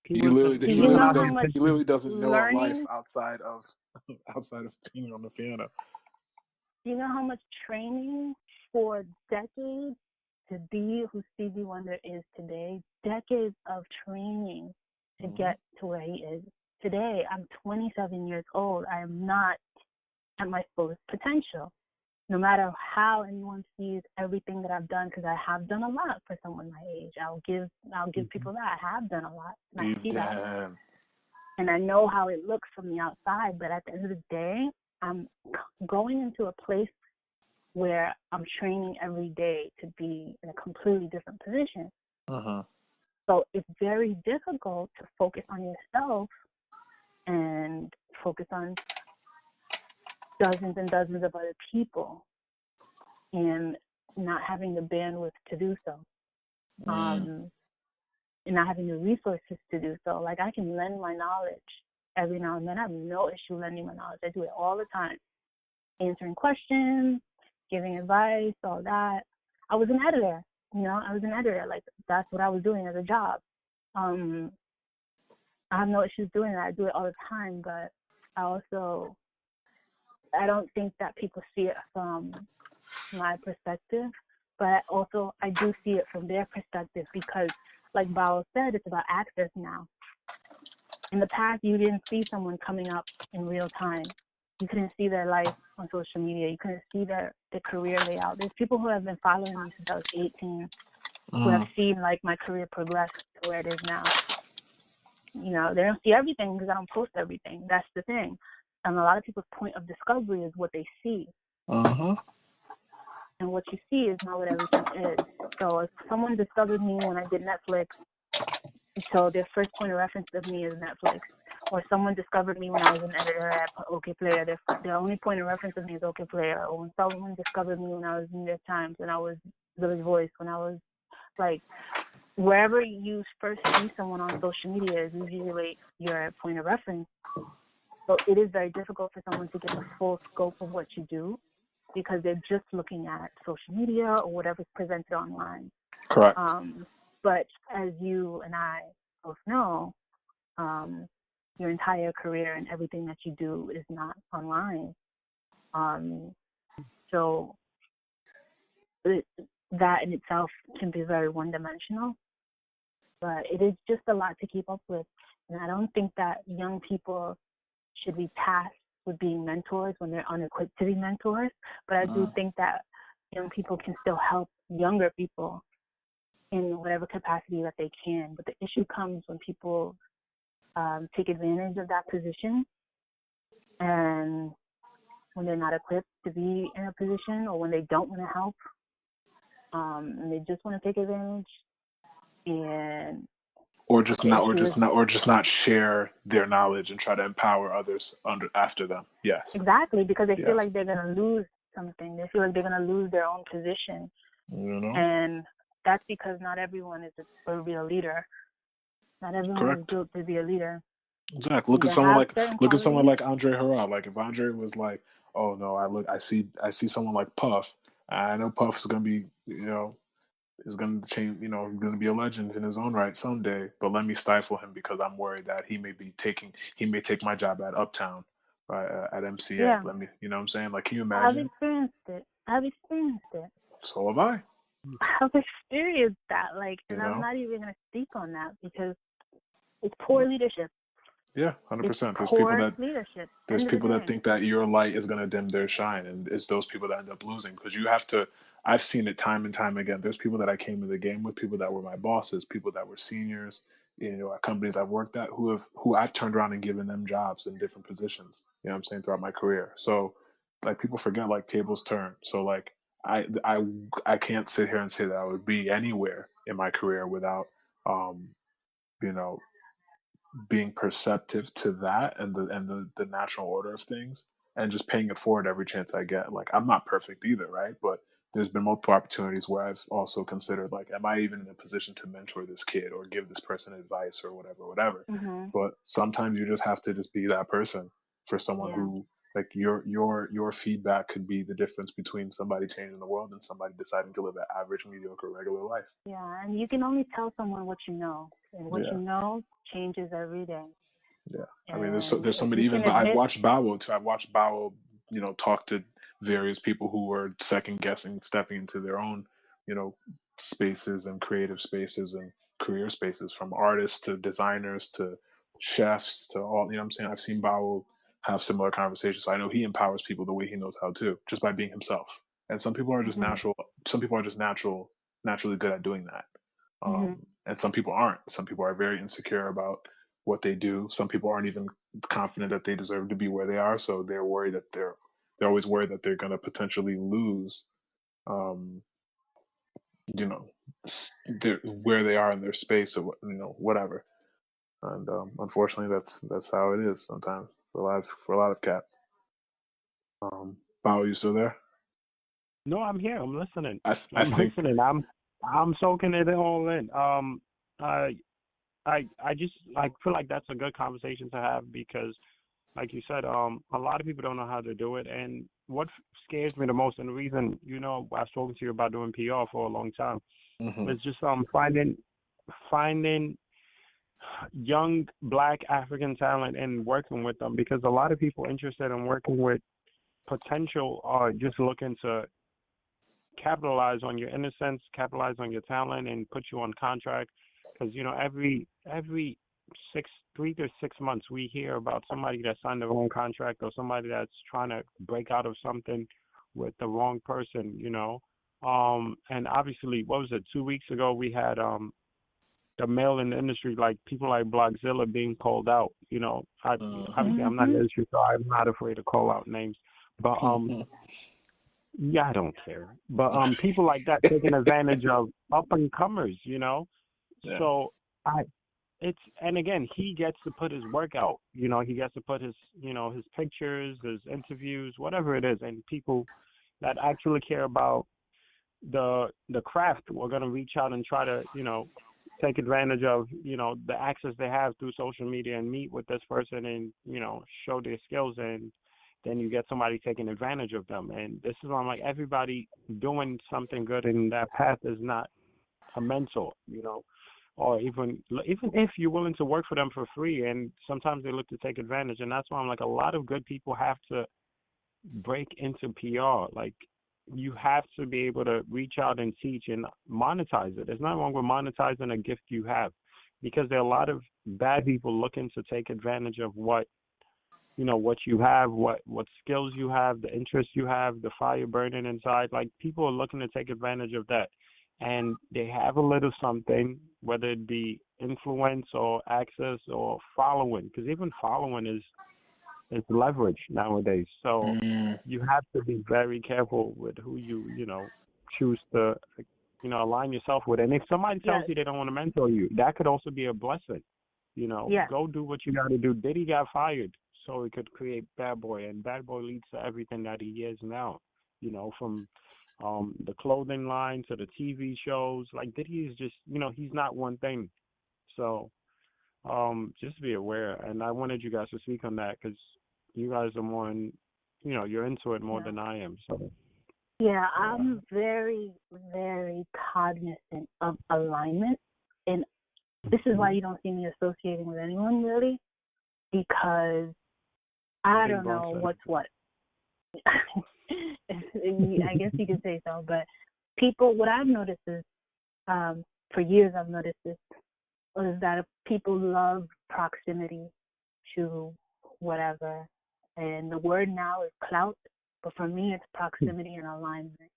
He literally doesn't know a life outside of being on the piano. Do you know how much training for decades to be who Stevie Wonder is today? Decades of training to get to where he is today. I'm 27 years old. I am not at my fullest potential. No matter how anyone sees everything that I've done, because I have done a lot for someone my age. I'll give people that. I have done a lot. And I see that. And I know how it looks from the outside, but at the end of the day, I'm going into a place where I'm training every day to be in a completely different position. So it's very difficult to focus on yourself and focus on dozens and dozens of other people and not having the bandwidth to do so. And not having the resources to do so. Like, I can lend my knowledge every now and then. I have no issue lending my knowledge. I do it all the time. Answering questions, giving advice, all that. I was an editor, Like, that's what I was doing as a job. I have no issues doing that. I do it all the time, but I don't think that people see it from my perspective, but also I do see it from their perspective because, like BAWO said, it's about access now. In the past, you didn't see someone coming up in real time. You couldn't see their life on social media. You couldn't see their career layout. There's people who have been following me since I was 18 who have seen, like, my career progress to where it is now. They don't see everything because I don't post everything. That's the thing. And a lot of people's point of discovery is what they see. And what you see is not what everything is. So if someone discovered me when I did Netflix, so their first point of reference of me is Netflix. Or someone discovered me when I was an editor at OK Player, their only point of reference of me is OK Player. Or when someone discovered me when I was New York Times, when I was Village Voice, when I was, like, wherever you first see someone on social media is usually your point of reference. So it is very difficult for someone to get the full scope of what you do because they're just looking at social media or whatever's presented online. Correct. But as you and I both know, your entire career and everything that you do is not online. So that in itself can be very one-dimensional, but it is just a lot to keep up with. And I don't think that young people should be tasked with being mentors when they're unequipped to be mentors, but I do think that young people can still help younger people in whatever capacity that they can. But the issue comes when people take advantage of that position and when they're not equipped to be in a position, or when they don't want to help, and they just want to take advantage, and or just not share their knowledge and try to empower others after them. Yes. Exactly, because they feel like they're gonna lose something. They feel like they're gonna lose their own position. And that's because not everyone is a real leader. Not everyone is built to be a leader. Exactly. Look at someone like André Harrell. Like if André was like, oh no, I see someone like Puff. I know Puff is gonna be, is gonna change. He's gonna be a legend in his own right someday. But let me stifle him because I'm worried that he may take my job at Uptown, right, at MCA. Yeah. Let me, you know what I'm saying? Like, can you imagine? I've experienced it. So have I. I've experienced that. Like, and I'm not even gonna speak on that because it's poor leadership. Yeah, 100%. There's people that think that your light is going to dim their shine, and it's those people that end up losing because you have to. I've seen it time and time again. There's people that I came in the game with, people that were my bosses, people that were seniors, at companies I've worked at, who I've turned around and given them jobs in different positions. You know what I'm saying, throughout my career. So, like, people forget, like, tables turn. So, like, I can't sit here and say that I would be anywhere in my career without, you know, being perceptive to that and the natural order of things and just paying it forward every chance I get. Like, I'm not perfect either, right? But there's been multiple opportunities where I've also considered, like, am I even in a position to mentor this kid or give this person advice or whatever. Mm-hmm. But sometimes you just have to just be that person for someone who, like, your feedback could be the difference between somebody changing the world and somebody deciding to live an average, mediocre, regular life. Yeah, and you can only tell someone what you know, and what you know changes every day. Yeah, I mean, there's so many. Even I've watched BAWO too. I've watched BAWO, talk to various people who are second guessing, stepping into their own, spaces and creative spaces and career spaces, from artists to designers to chefs to all. You know what I'm saying? I've seen BAWO have similar conversations. So I know he empowers people the way he knows how to, just by being himself. And some people are just natural. Some people are just naturally good at doing that. And some people aren't. Some people are very insecure about what they do. Some people aren't even confident that they deserve to be where they are, so they're worried that they're always worried that they're going to potentially lose, where they are in their space or whatever. And unfortunately, that's how it is sometimes for a lot of cats. BAWO, you still there? No, I'm here. I'm listening. I'm listening. I'm soaking it all in. I just feel like that's a good conversation to have because, like you said, a lot of people don't know how to do it. And what scares me the most, and the reason, I've spoken to you about doing PR for a long time, is just finding young Black African talent and working with them, because a lot of people interested in working with potential are just looking to capitalize on your innocence, capitalize on your talent, and put you on contract. Because every 3 to 6 months we hear about somebody that signed the wrong contract or somebody that's trying to break out of something with the wrong person. And obviously, what was it? 2 weeks ago we had the male in the industry, like people like Blockzilla, being called out. Obviously I'm not in the industry, so I'm not afraid to call out names. But yeah, I don't care. But people like that taking advantage of up and comers. Yeah. So and again, he gets to put his work out. He gets to put his his pictures, his interviews, whatever it is, and people that actually care about the craft are going to reach out and try to take advantage of the access they have through social media and meet with this person and show their skills, and then you get somebody taking advantage of them. And this is why I'm like, everybody doing something good in that path is not a mentor, or even if you're willing to work for them for free, and sometimes they look to take advantage. And that's why I'm like, a lot of good people have to break into PR. Like, you have to be able to reach out and teach and monetize it. There's nothing wrong with monetizing a gift you have, because there are a lot of bad people looking to take advantage of what you have, what skills you have, the interests you have, the fire burning inside. Like, people are looking to take advantage of that. And they have a little something, whether it be influence or access or following, because even following is leverage nowadays. So you have to be very careful with who you choose to align yourself with. And if somebody tells you they don't want to mentor you, that could also be a blessing. Go do what you got to do. Diddy got fired so he could create Bad Boy, and Bad Boy leads to everything that he is now. From the clothing line to the TV shows. Like Diddy is just, he's not one thing. So just be aware. And I wanted you guys to speak on that because you guys are more you're into it more than I am. So. Yeah, I'm very, very cognizant of alignment. And this is why you don't see me associating with anyone really, because I don't know what's what. I guess you could say so, but what I've noticed is, for years I've noticed this, is that people love proximity to whatever, and the word now is clout, but for me it's proximity and alignment.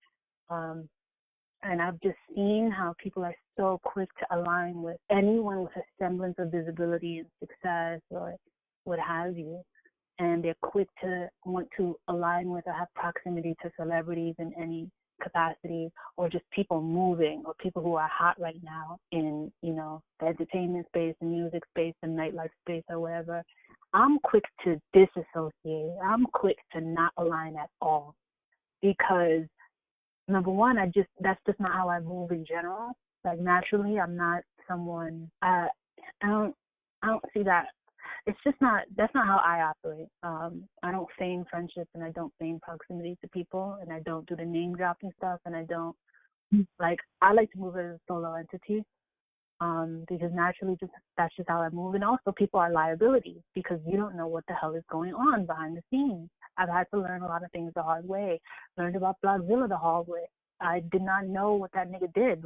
And I've just seen how people are so quick to align with anyone with a semblance of visibility and success or what have you. And they're quick to want to align with or have proximity to celebrities in any capacity, or just people moving, or people who are hot right now in, the entertainment space, the music space, the nightlife space, or whatever. I'm quick to disassociate. I'm quick to not align at all, because number one, that's just not how I move in general. Like naturally, I'm not someone. I don't see that. It's just not. That's not how I operate. I don't feign friendship, and I don't feign proximity to people, and I don't do the name dropping stuff, and I don't I like to move as a solo entity, because naturally, that's just how I move. And also, people are liabilities because you don't know what the hell is going on behind the scenes. I've had to learn a lot of things the hard way. Learned about Blockzilla the hard way. I did not know what that nigga did.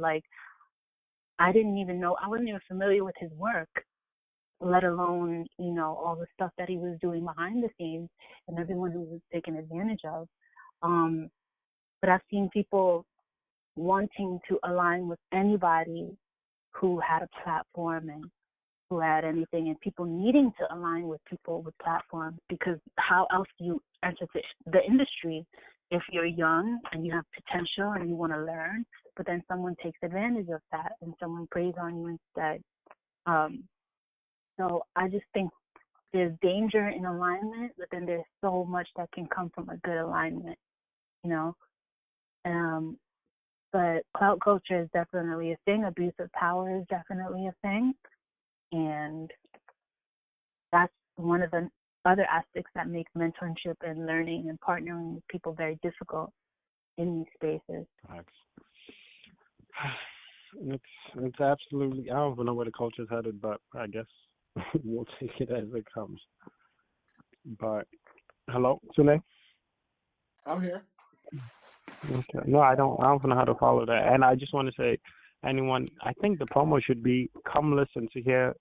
I didn't even know. I wasn't even familiar with his work, let alone, all the stuff that he was doing behind the scenes and everyone who was taken advantage of. But I've seen people wanting to align with anybody who had a platform and who had anything, and people needing to align with people with platforms, because how else do you enter the industry if you're young and you have potential and you want to learn, but then someone takes advantage of that and someone preys on you instead. So I just think there's danger in alignment, but then there's so much that can come from a good alignment, But clout culture is definitely a thing. Abuse of power is definitely a thing. And that's one of the other aspects that make mentorship and learning and partnering with people very difficult in these spaces. It's absolutely, I don't even know where the culture's headed, but I guess we'll take it as it comes. But hello, Sune? I'm here. Okay. No, I don't know how to follow that. And I just want to say, anyone, I think the promo should be, come listen to hear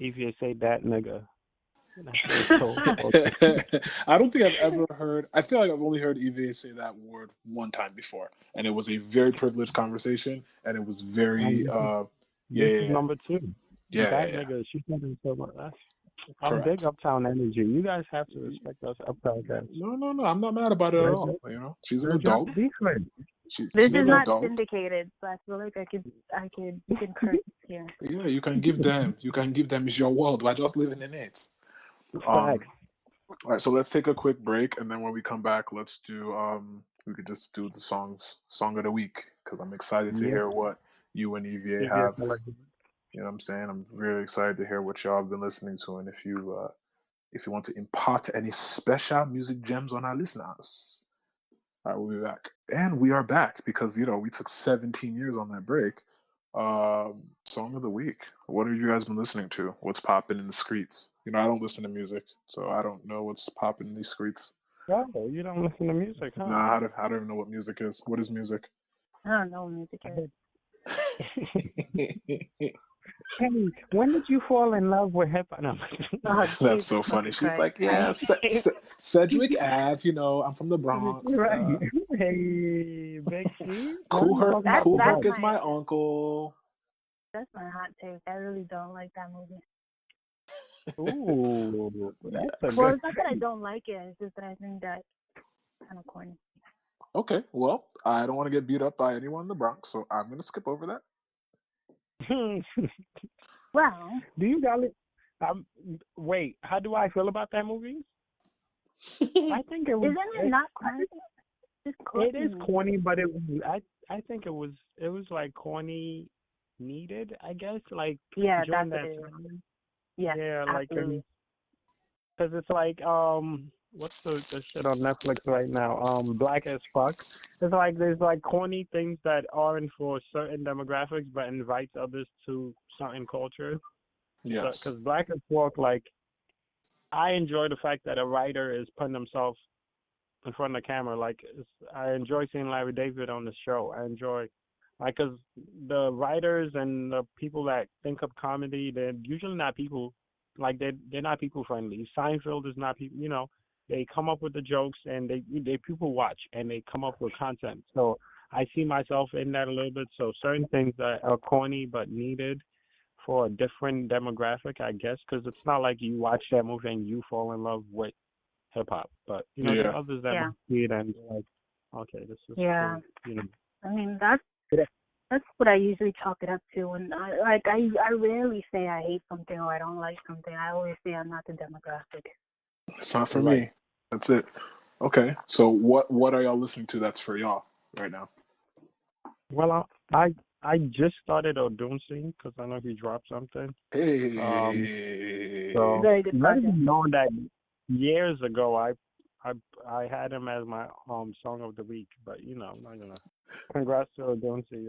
Ivie say that nigga. I don't think I've ever heard. I feel like I've only heard Ivie say that word one time before, and it was a very privileged conversation, and it was very number two. That nigga, she said it so much. I'm big Uptown Energy. You guys have to respect us Uptown guys. No, I'm not mad about it at all. She's an adult. This is not syndicated, so I feel like I could curse here. Yeah, you can give them. It's your world. We're just living in it. All right, so let's take a quick break, and then when we come back, let's do we could just do the song of the week, because I'm excited to hear what you and Ivie have. You know what I'm saying? I'm really excited to hear what y'all have been listening to, and if you want to impart any special music gems on our listeners. All right, we'll be back. And we are back because, we took 17 years on that break. Song of the week. What have you guys been listening to? What's popping in the streets? I don't listen to music, so I don't know what's popping in these streets. Oh, you don't listen to music, huh? Nah, I don't even know what music is. What is music? I don't know what music is. Hey, when did you fall in love with hip hop? No. That's so funny. She's like, yeah, Sedgwick Ave, I'm from the Bronx. Right. Hey, Big C. Cool Herc is my uncle. That's my hot take. I really don't like that movie. Ooh. Well, it's not that I don't like it. It's just that I think that's kind of corny. Okay, well, I don't want to get beat up by anyone in the Bronx, so I'm going to skip over that. Well, do you guys wait, how do I feel about that movie? I think it was. Isn't it not corny? It is corny, but I think it was like corny needed, I guess, like during that time. Yeah, like absolutely. because it's like what's the shit on Netflix right now? Black as Fuck. It's like there's like corny things that aren't for certain demographics but invites others to certain cultures. Yes. Because Black as Fuck, like I enjoy the fact that a writer is putting himself in front of the camera. Like I enjoy seeing Larry David on the show. I enjoy like because the writers and the people that think of comedy, they're usually not people like they're not people friendly. Seinfeld is not people. They come up with the jokes and they people watch and they come up with content. So I see myself in that a little bit. So certain things that are corny but needed for a different demographic, I guess, because it's not like you watch that movie and you fall in love with hip hop. But there are others that see it and they're like, okay, this is cool. I mean that's what I usually chalk it up to. And I rarely say I hate something or I don't like something. I always say I'm not the demographic. It's not for me. That's it. Okay. So what are y'all listening to that's for y'all right now? Well, I just started Odunsi because I know he dropped something. Hey. So very good project. Let me know that years ago I had him as my song of the week, but I'm not gonna. Congrats to Odunsi,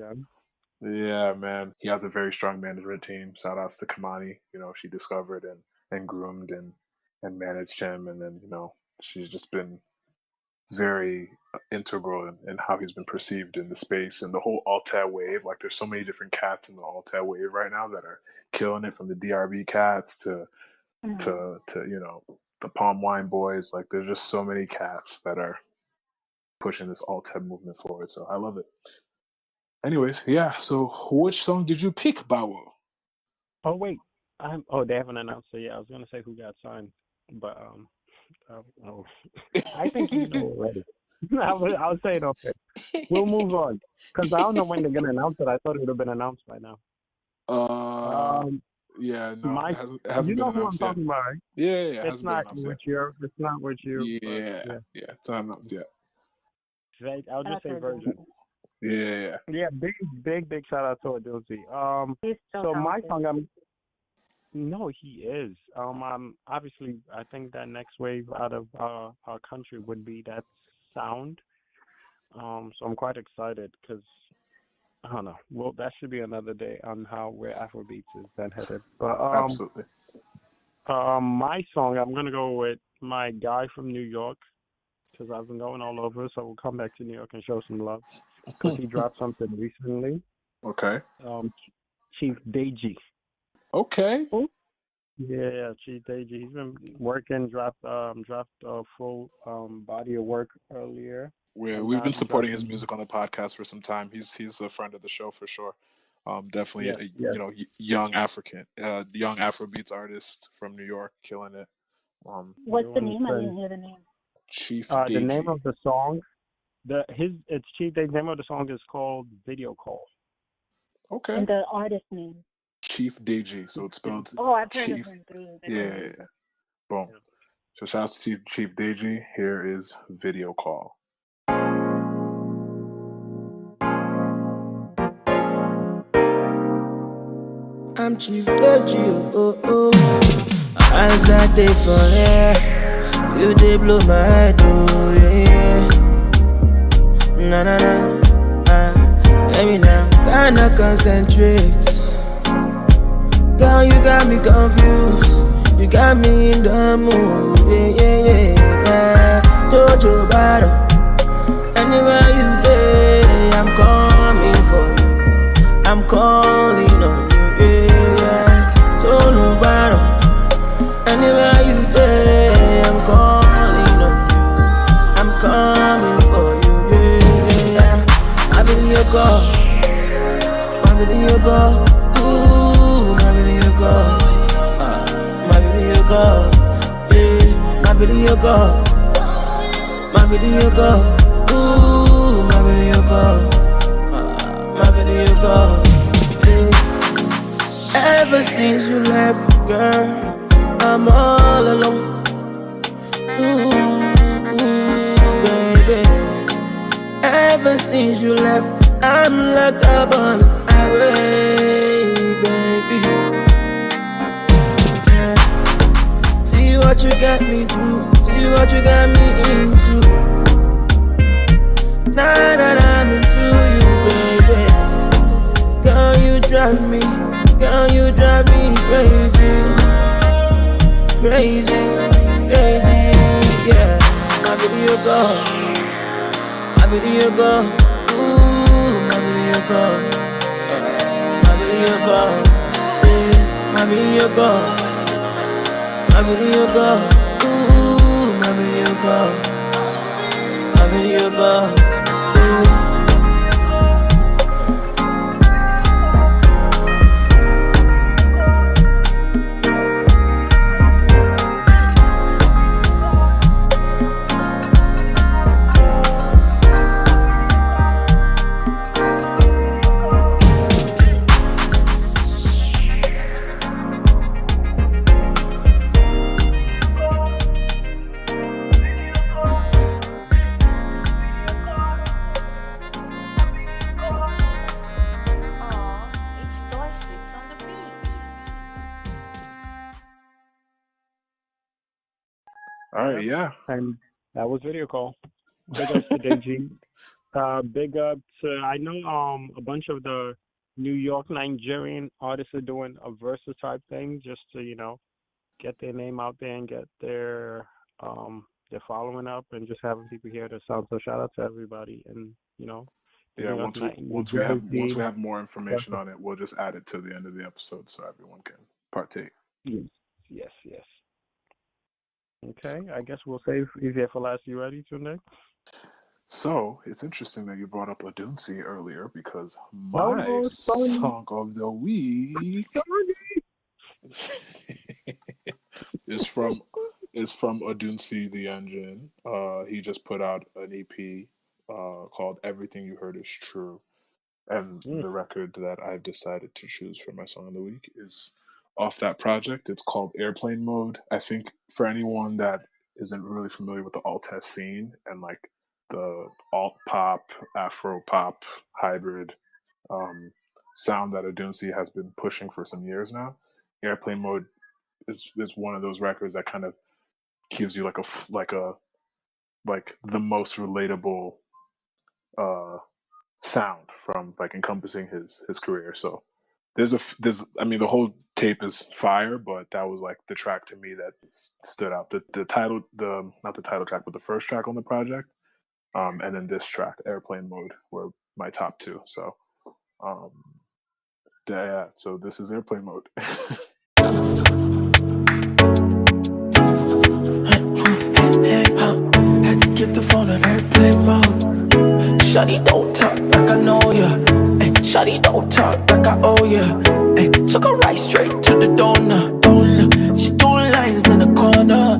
Yeah, man. He has a very strong management team. Shout outs to Kamani. She discovered and groomed and managed him, and then she's just been very integral in how he's been perceived in the space and the whole Alta wave. Like there's so many different cats in the Alta wave right now that are killing it, from the DRB cats to the Palm Wine Boys. Like there's just so many cats that are pushing this Alta movement forward. So I love it. Anyways, yeah. So which song did you pick, BAWO? Oh wait, they haven't announced it yet. I was gonna say who got signed, but I think you know already. I'll say it okay. We'll move on because I don't know when they're gonna announce it. I thought it would have been announced by now. Yeah, no, it hasn't been announced who I'm talking about, right? Yeah, it's not with you. It's not with you. Yeah, it's not announced yet. I'll just say Virgin. Yeah. Big shout out to Odunsi. So my song, no, he is. Obviously, I think that next wave out of our country would be that sound. So I'm quite excited because I don't know. Well, that should be another day on where Afrobeats is then headed. But absolutely. My song, I'm gonna go with my guy from New York because I've been going all over. So we'll come back to New York and show some love because he dropped something recently. Okay. Chief Deji. Okay. Yeah, Chief Deji. He's been working, dropped a full body of work earlier. We've been supporting his music on the podcast for some time. He's a friend of the show for sure. Definitely young African, young Afrobeats artist from New York, killing it. What's the name? I didn't hear the name. Chief Deji. The name of the song, it's Chief Deji's name of the song is called Video Call. Okay. And the artist name? Chief Deji. So it's spelled. Oh, I've heard of him through. Yeah. Boom. So shout out to Chief Deji. Here is Video Call. I'm Chief Deji, oh. Eyes are day for air. You they blow my head, oh yeah. Na. Let me now, kinda concentrate. Girl, you got me confused. You got me in the mood, yeah. Jojo Badu. Anywhere you lay, I'm coming for you. I'm calling on you, yeah. Jojo Badu. Anywhere you lay, I'm calling on you. I'm coming for you, yeah. My video call, my video call. Ooh, my video call, my video call, yeah. My video call, my video call. Ooh, my video call, my video call, yeah. Ever since you left, girl, I'm all alone. Ooh, baby, ever since you left, I'm locked up on the highway, baby. Yeah. See what you got me through, see what you got me into. Now that I'm into you, baby. Girl, you drive me crazy, crazy, crazy, yeah. My video call, ooh, my video call, my video call, yeah. My video call, ooh, my video call, yeah. All right, yeah. And that was video call. Big up to DG. Big up to, I know a bunch of the New York Nigerian artists are doing a versus type thing just to, you know, get their name out there and get their following up and just having people hear their sound. So shout out to everybody, and you know, yeah. Once we have more information on it, we'll just add it to the end of the episode so everyone can partake. Yes. Okay, I guess we'll save Ivie for last. You ready, Tunde? So it's interesting that you brought up Odunsi earlier because my song of the week is from Odunsi the Engine. He just put out an EP called "Everything You Heard Is True," and the record that I've decided to choose for my song of the week is off that project. It's called Airplane Mode. I think for anyone that isn't really familiar with the alt-test scene and like the alt-pop, afro-pop hybrid sound that Odunsi has been pushing for some years now, Airplane Mode is one of those records that kind of gives you like the most relatable sound from like encompassing his career. So I mean, the whole tape is fire, but that was like the track to me that stood out. The title, not the title track, but the first track on the project, and then this track, Airplane Mode, were my top two. So, yeah. So this is Airplane Mode. Had to get the phone on airplane mode. Shawty don't talk like I know ya. Shawty don't talk like I owe ya. Took her right straight to the donor. She doing lines in the corner.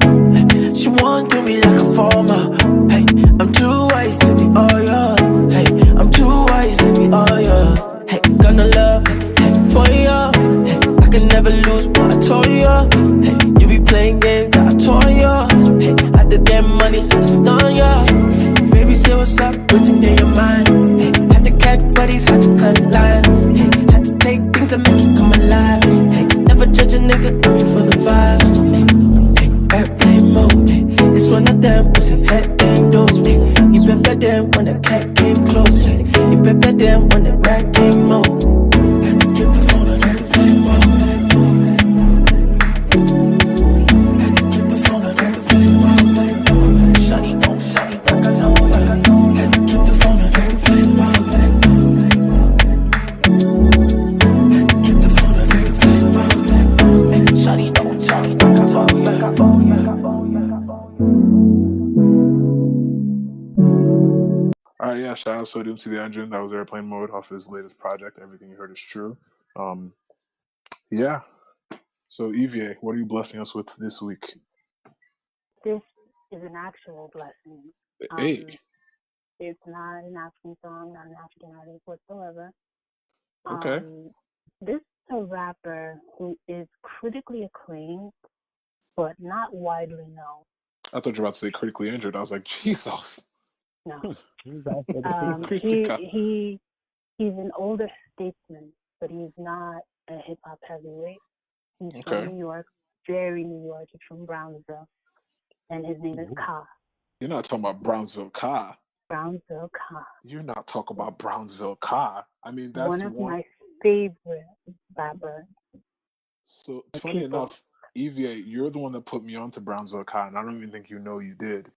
She want to be like a farmer. Hey, I'm too wise to be all ya. Hey, I'm too wise to be all ya. Hey, gonna love, hey, for ya. Hey, I can never lose what I told ya. Hey, you be playing games that I told ya. Hey, I did get money, had to stun ya. Baby, say what's up, what's in your mind? Hey, had to catch buddies, had to cut line. Hey, had to take things that make you come alive. Hey, never judge a nigga, I'm here for the vibe. Hey, airplane mode. Hey, it's one of them, what's your head bang those? Hey, you pepper them when the cat came close. Hey, you pepper them when the rat came mode. Had to get the phone on airplane mode. Had to get the phone on airplane mode. Shawty don't talk like I know ya. Had to get the phone on airplane mode. Had to get the phone on airplane mode. Shawty don't talk like I know ya. All right, yeah. Shout out to Odunsi the Engine. That was Airplane Mode off his latest project. Everything You Heard Is True. Yeah. So Ivie, what are you blessing us with this week? This is an actual blessing. Hey. It's not an African song, not an African artist whatsoever. Okay. This is a rapper who is critically acclaimed, but not widely known. I thought you were about to say critically injured. I was like, Jesus. No. He's an older statesman, but he's not a hip hop heavyweight. He's from New York, very New York. He's from Brownsville, and his name is Ka. You're not talking about Brownsville Ka. Brownsville Ka. You're not talking about Brownsville Ka. I mean, that's one of my favorite rappers. So funny enough, Ivie, you're the one that put me onto Brownsville Ka, and I don't even think you know you did.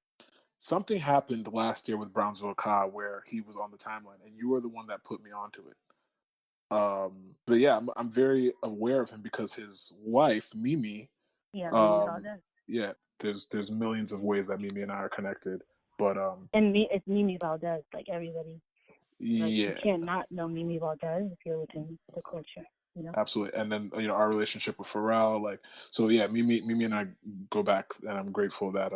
Something happened last year with Brownsville Ka where he was on the timeline, and you were the one that put me onto it. But yeah, I'm very aware of him because his wife, Mimi. Yeah, there's millions of ways that Mimi and I are connected, but it's Mimi Valdez, like everybody. Like, you can't not know Mimi Valdez if you're within the culture. You know? Absolutely. And then our relationship with Harrell, like, so yeah, Mimi and I go back, and I'm grateful that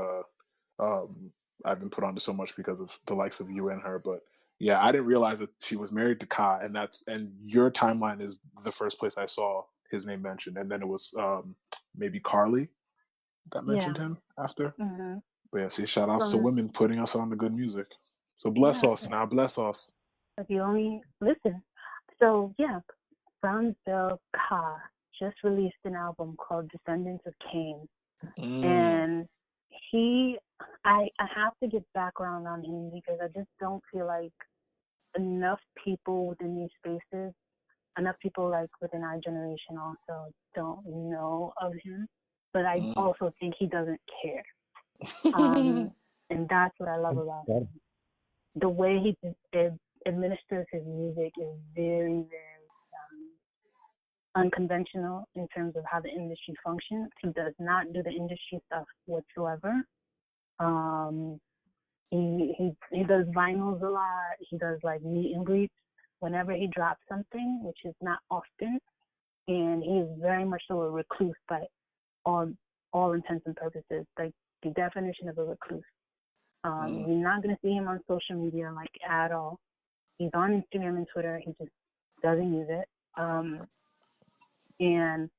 I've been put onto so much because of the likes of you and her. But yeah, I didn't realize that she was married to Ka, and your timeline is the first place I saw his name mentioned, and then it was maybe Carly that mentioned him after. Mm-hmm. But yeah, see, shout outs to women putting us on the good music. So bless us now, bless us. If you only listen. So yeah, Brownsville Ka just released an album called Descendants of Cain, and I have to get background on him because I just don't feel like enough people within these spaces, enough people like within our generation also don't know of him. But I also think he doesn't care. And that's what I love about him. The way he administers his music is very, very unconventional in terms of how the industry functions. He does not do the industry stuff whatsoever. He does vinyls a lot. He does like meet and greets whenever he drops something, which is not often. And he's very much so a recluse by all intents and purposes, like the definition of a recluse. You're not going to see him on social media like at all. He's on Instagram and Twitter. He just doesn't use it. And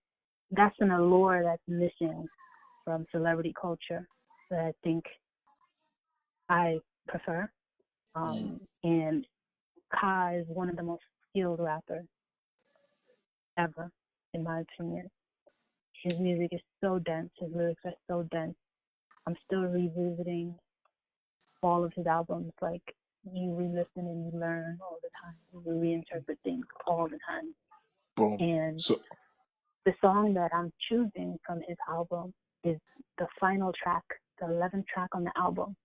that's an allure that's missing from celebrity culture that I think I prefer. And Ka is one of the most skilled rappers ever, in my opinion. His music is so dense. His lyrics are so dense. I'm still revisiting all of his albums. Like, you re-listen and you learn all the time. You reinterpret things all the time. Boom. And the song that I'm choosing from his album is the final track, the 11th track on the album.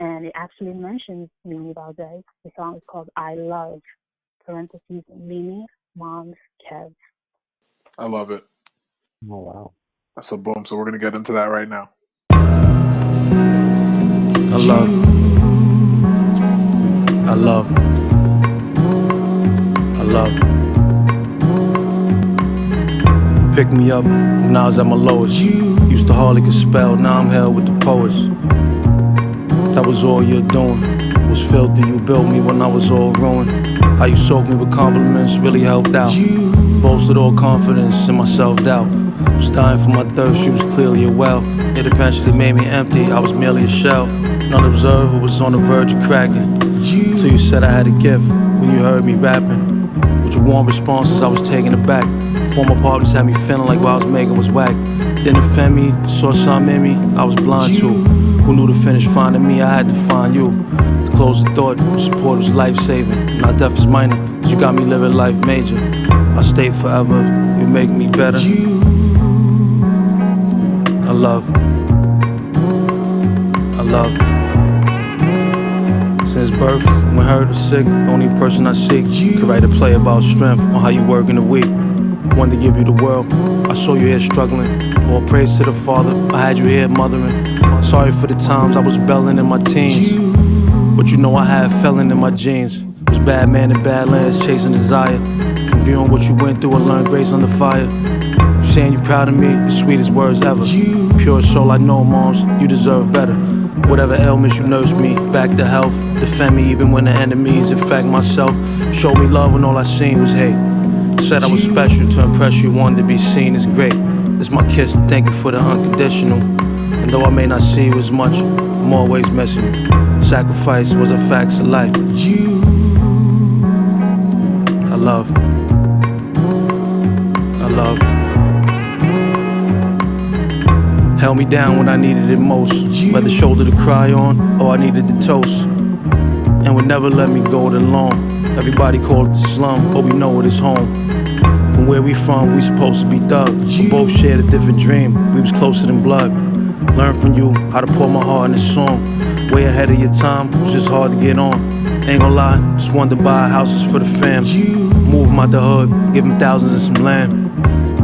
And it actually mentions Mimi Valdez. The song is called I Love, parentheses, Mimi, Mom's Kev. I love it. Oh, wow. That's a boom. So we're going to get into that right now. I love. Pick me up when I was at my lowest. Used to hardly could spell, now I'm held with the poets. That was all you're doing. Was filthy, you built me when I was all ruined. How you soaked me with compliments really helped out. Boasted all confidence in my self-doubt. Was dying for my thirst, you was clearly a well. It eventually made me empty, I was merely a shell. None observed, was on the verge of cracking. Till you said I had a gift when you heard me rapping. With your warm responses, I was taken aback. Former partners had me feeling like what I was making was whack. Didn't offend me, saw something in me, I was blind to. Who knew to finish finding me, I had to find you. To close the thought, support was life-saving. Not death is minor, cause you got me living life major. I stay forever, you make me better. I love. Since birth, when hurt or sick, the only person I seek could write a play about strength on how you work in the week. Wanted to give you the world, I saw you here struggling. All praise to the Father, I had you here mothering. Sorry for the times I was belling in my teens, but you know I had felon in my jeans. Was bad man in badlands chasing desire. From viewing what you went through, I learned grace under fire. You saying you proud of me, the sweetest words ever. Pure soul, I know, moms, you deserve better. Whatever ailments you nursed me, back to health. Defend me even when the enemies infect myself. Showed me love when all I seen was hate. Said I was special to impress you, wanted to be seen as great. This my kiss, thank you for the unconditional. And though I may not see you as much, I'm always missing you. Sacrifice was a fact of life. I love. Held me down when I needed it most. Whether shoulder to cry on or I needed the toast. And would never let me go it alone. Everybody called it the slum, but we know it is home. From where we from, we supposed to be thugs. We both shared a different dream, we was closer than blood. Learned from you how to pour my heart in this song. Way ahead of your time, it was just hard to get on. Ain't gonna lie, just wanted to buy houses for the fam. Move them out the hood, give them thousands and some land.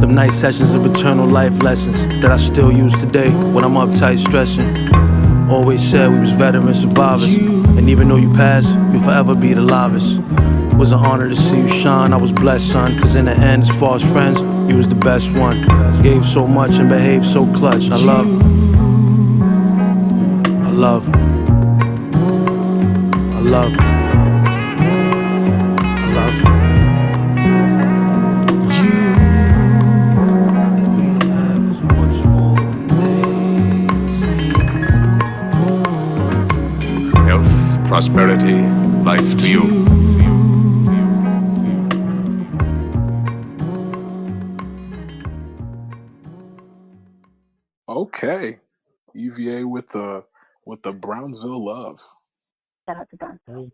Them night sessions of eternal life lessons that I still use today when I'm uptight stressing. Always said we was veteran survivors. And even though you passed, you'll forever be the livest. Was an honor to see you shine, I was blessed, son. Cause in the end, as far as friends, you was the best one. Gave so much and behaved so clutch. I love. Health, prosperity, life to you. Okay, EVA with the Brownsville love. Shout out to Brownsville.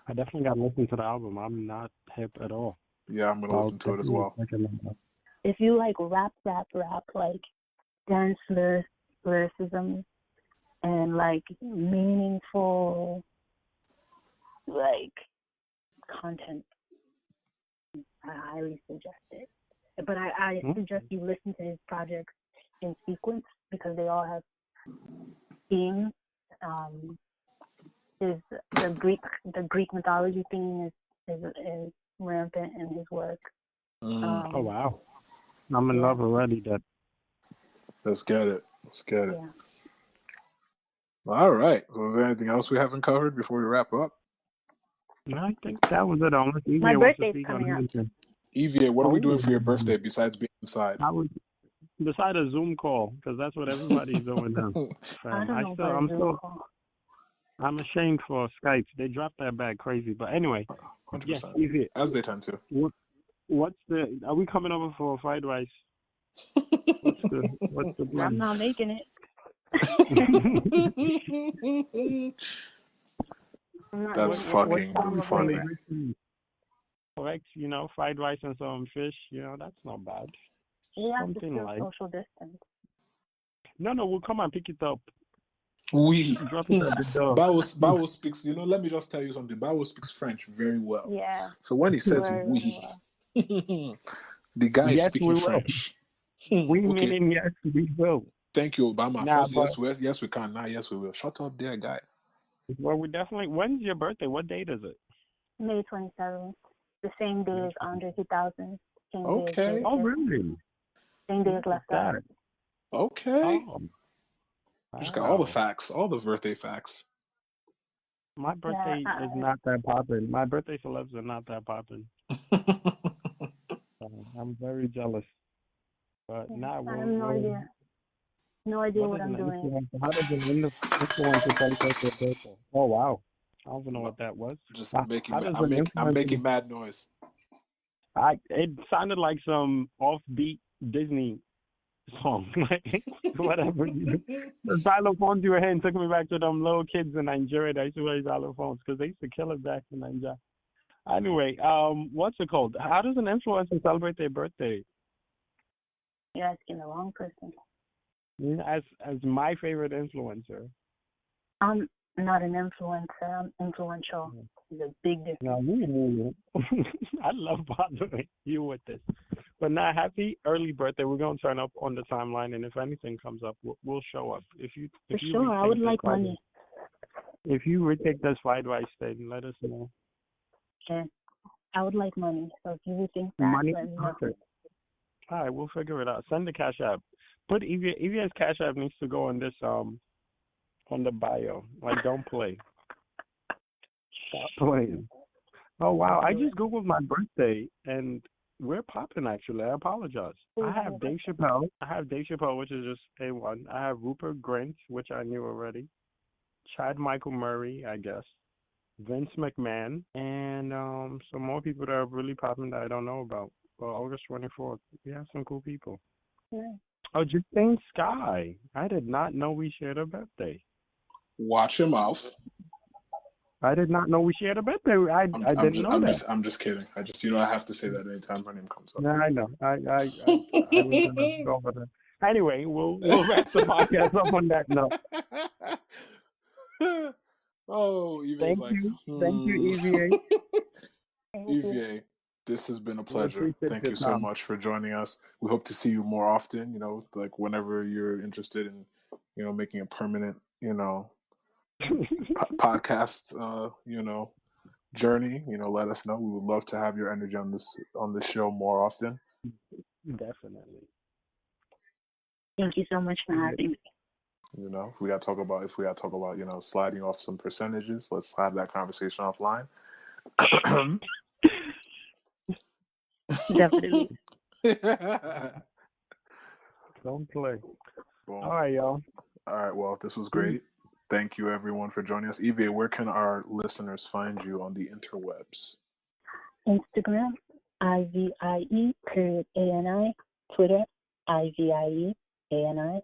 I definitely got to listen to the album. I'm not hip at all. Yeah, I'm gonna listen to it as well. If you like rap, like dance lyricism and like meaningful like content, I highly suggest it. But I suggest you listen to his projects in sequence because they all have themes. The Greek mythology theme is rampant in his work. Oh wow, I'm in love already. Let's get it. Yeah. All right. So is there anything else we haven't covered before we wrap up? No, I think that was it. My birthday's coming up. Evie, what are we doing for your birthday besides being inside? Beside a Zoom call, because that's what everybody's doing now. I'm ashamed for Skype. They dropped that bag crazy. But anyway, 100%. Yes, Evie, as they tend to. Are we coming over for fried rice? What's the plan? I'm not making it. That's fucking funny. Correct, fried rice and some fish, that's not bad. You have Something to like social distance. No, we'll come and pick it up. Drop it at the door. BAWO speaks, let me just tell you something. BAWO speaks French very well. Yeah. So when he says we, the guy is speaking French. Meaning yes, we will. Thank you, Obama. Yes, we can. Now, yes, we will. Shut up there, guy. Well, we definitely. When's your birthday? What date is it? May 27th. The same day as André 2000. Okay. Oh, really? Same day as Left Out. Okay. Oh. Just got all the facts, all the birthday facts. My birthday is not that popping. My birthday celebs are not that popping. I'm very jealous. But now I have no idea. No idea what I'm doing. How does an influencer celebrate their birthday? Oh wow, I don't know what that was. Just I'm making mad noise. It sounded like some offbeat Disney song, like whatever. The xylophones you were hitting took me back to them little kids in Nigeria that used to wear xylophones because they used to kill it back in Nigeria. Anyway, what's it called? How does an influencer celebrate their birthday? You're asking the wrong person. As my favorite influencer. I'm not an influencer. I'm influential. There's a big difference. No, I love bothering you with this. But now, happy early birthday. We're going to turn up on the timeline, and if anything comes up, we'll show up. For sure, I would like money. If you retake this fried rice thing, let us know. Sure. I would like money. So if you rethink that, money? let me know. Okay. All right, we'll figure it out. Send the Cash App. Put Ivie's Cash App needs to go on this on the bio. Like, don't play. Stop playing. Oh wow! I just googled my birthday, and We're popping, actually. I apologize. I have Dave Chappelle. Which is just A1. I have Rupert Grint, which I knew already. Chad Michael Murray, I guess. Vince McMahon, and some more people that are really popping that I don't know about. Well, August 24th, we have some cool people. Yeah. Oh, Justine Sky. I did not know we shared a birthday. Watch your mouth. I did not know we shared a birthday. I didn't know that. I'm just kidding. I have to say that anytime her name comes up. Yeah, I know. I was gonna go over that. Anyway, we'll wrap the podcast up on that note. Oh, Evie's Thank you, Ivie. Ivie, this has been a pleasure. Thank you so much for joining us. We hope to see you more often, like whenever you're interested in, making a permanent, podcast, journey, let us know. We would love to have your energy on this show more often. Definitely. Thank you so much for having me. If we got to talk about, sliding off some percentages, let's have that conversation offline. Definitely. Don't play. Boom. All right, y'all. All right, well, this was great. Thank you, everyone, for joining us. Ivie, where can our listeners find you on the interwebs? Instagram, IVIE_ANI. Twitter, IVIE_ANI.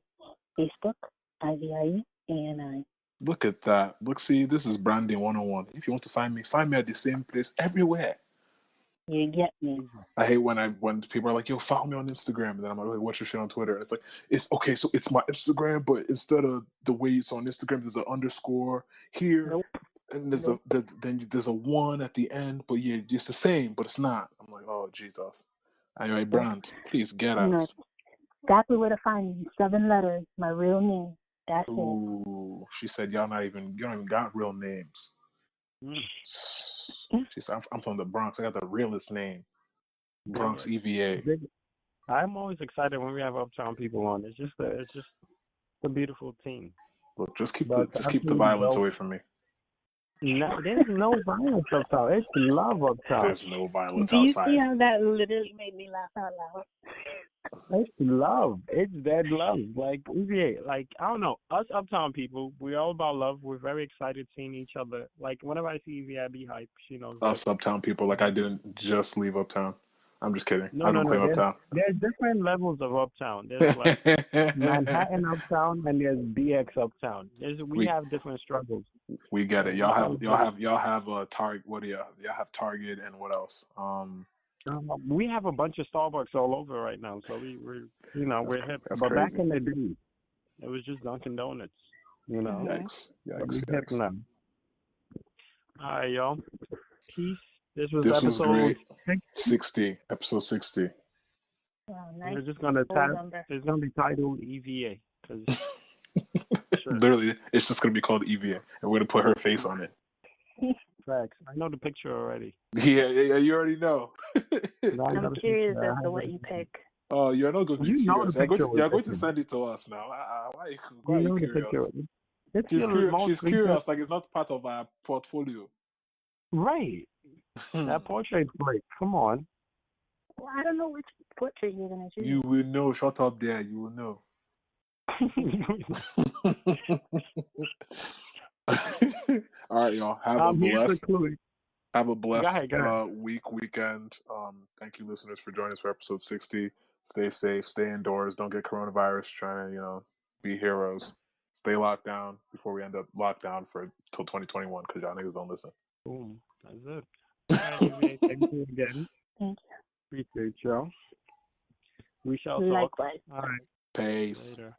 Facebook, IVIE_ANI. Look at that. Look, see, this is branding 101. If you want to find me at the same place everywhere. You get me. I hate when people are like, yo, follow me on Instagram. And then I'm like, what's your shit on Twitter? And it's like, it's okay, so it's my Instagram, but instead of the way it's on Instagram, there's an underscore here. Nope. And there's there's a 1 at the end, but yeah, it's the same, but it's not. I'm like, oh, Jesus. Anyway, brand, please get out. No, exactly where to find me. 7 letters, my real name. That's it. Ooh, she said you don't even got real names. She said, I'm from the Bronx. I got the realest name. Bronx EVA. I'm always excited when we have Uptown people on. It's just a beautiful team. Look, just keep the violence away from me. No, there's no violence Uptown. It's love Uptown. There's no violence Do you outside. see how that literally made me laugh out loud? It's love. It's dead love. Like, EVA, I don't know. Us Uptown people, we're all about love. We're very excited seeing each other. Like, whenever I see EVA, I be hype. She knows that. Us Uptown people, like I didn't just leave Uptown. I'm just kidding. No, I don't claim Uptown. There's different levels of Uptown. There's like Manhattan Uptown and there's BX Uptown. We have different struggles. We get it. Y'all have a Target. What do y'all have? Target and what else? We have a bunch of Starbucks all over right now, so we're hip. But crazy. back in the day, it was just Dunkin' Donuts. Yikes! Hip now. All right, y'all. Peace. This was great. 60. Episode 60. Wow, nice. We're just gonna it's gonna be titled EVA because literally, it's just gonna be called EVA, and we're gonna put her face on it. Facts. I know the picture already. Yeah, you already know. I'm curious as to what you pick. Oh, you're not going to be curious. You're going to send it to us now. Why are you curious? She's curious, like it's not part of our portfolio. Right. That portrait's great. Come on. Well, I don't know which portrait you're going to choose. You will know. Shut up there. You will know. All right, y'all. Have a blessed weekend. Thank you, listeners, for joining us for episode 60. Stay safe. Stay indoors. Don't get coronavirus. Trying to, be heroes. Stay locked down before we end up locked down till 2021 because y'all niggas don't listen. Boom. That's it. All right, thank you again. Thank you. Appreciate y'all. We shall talk. Likewise. All right. Peace. Later.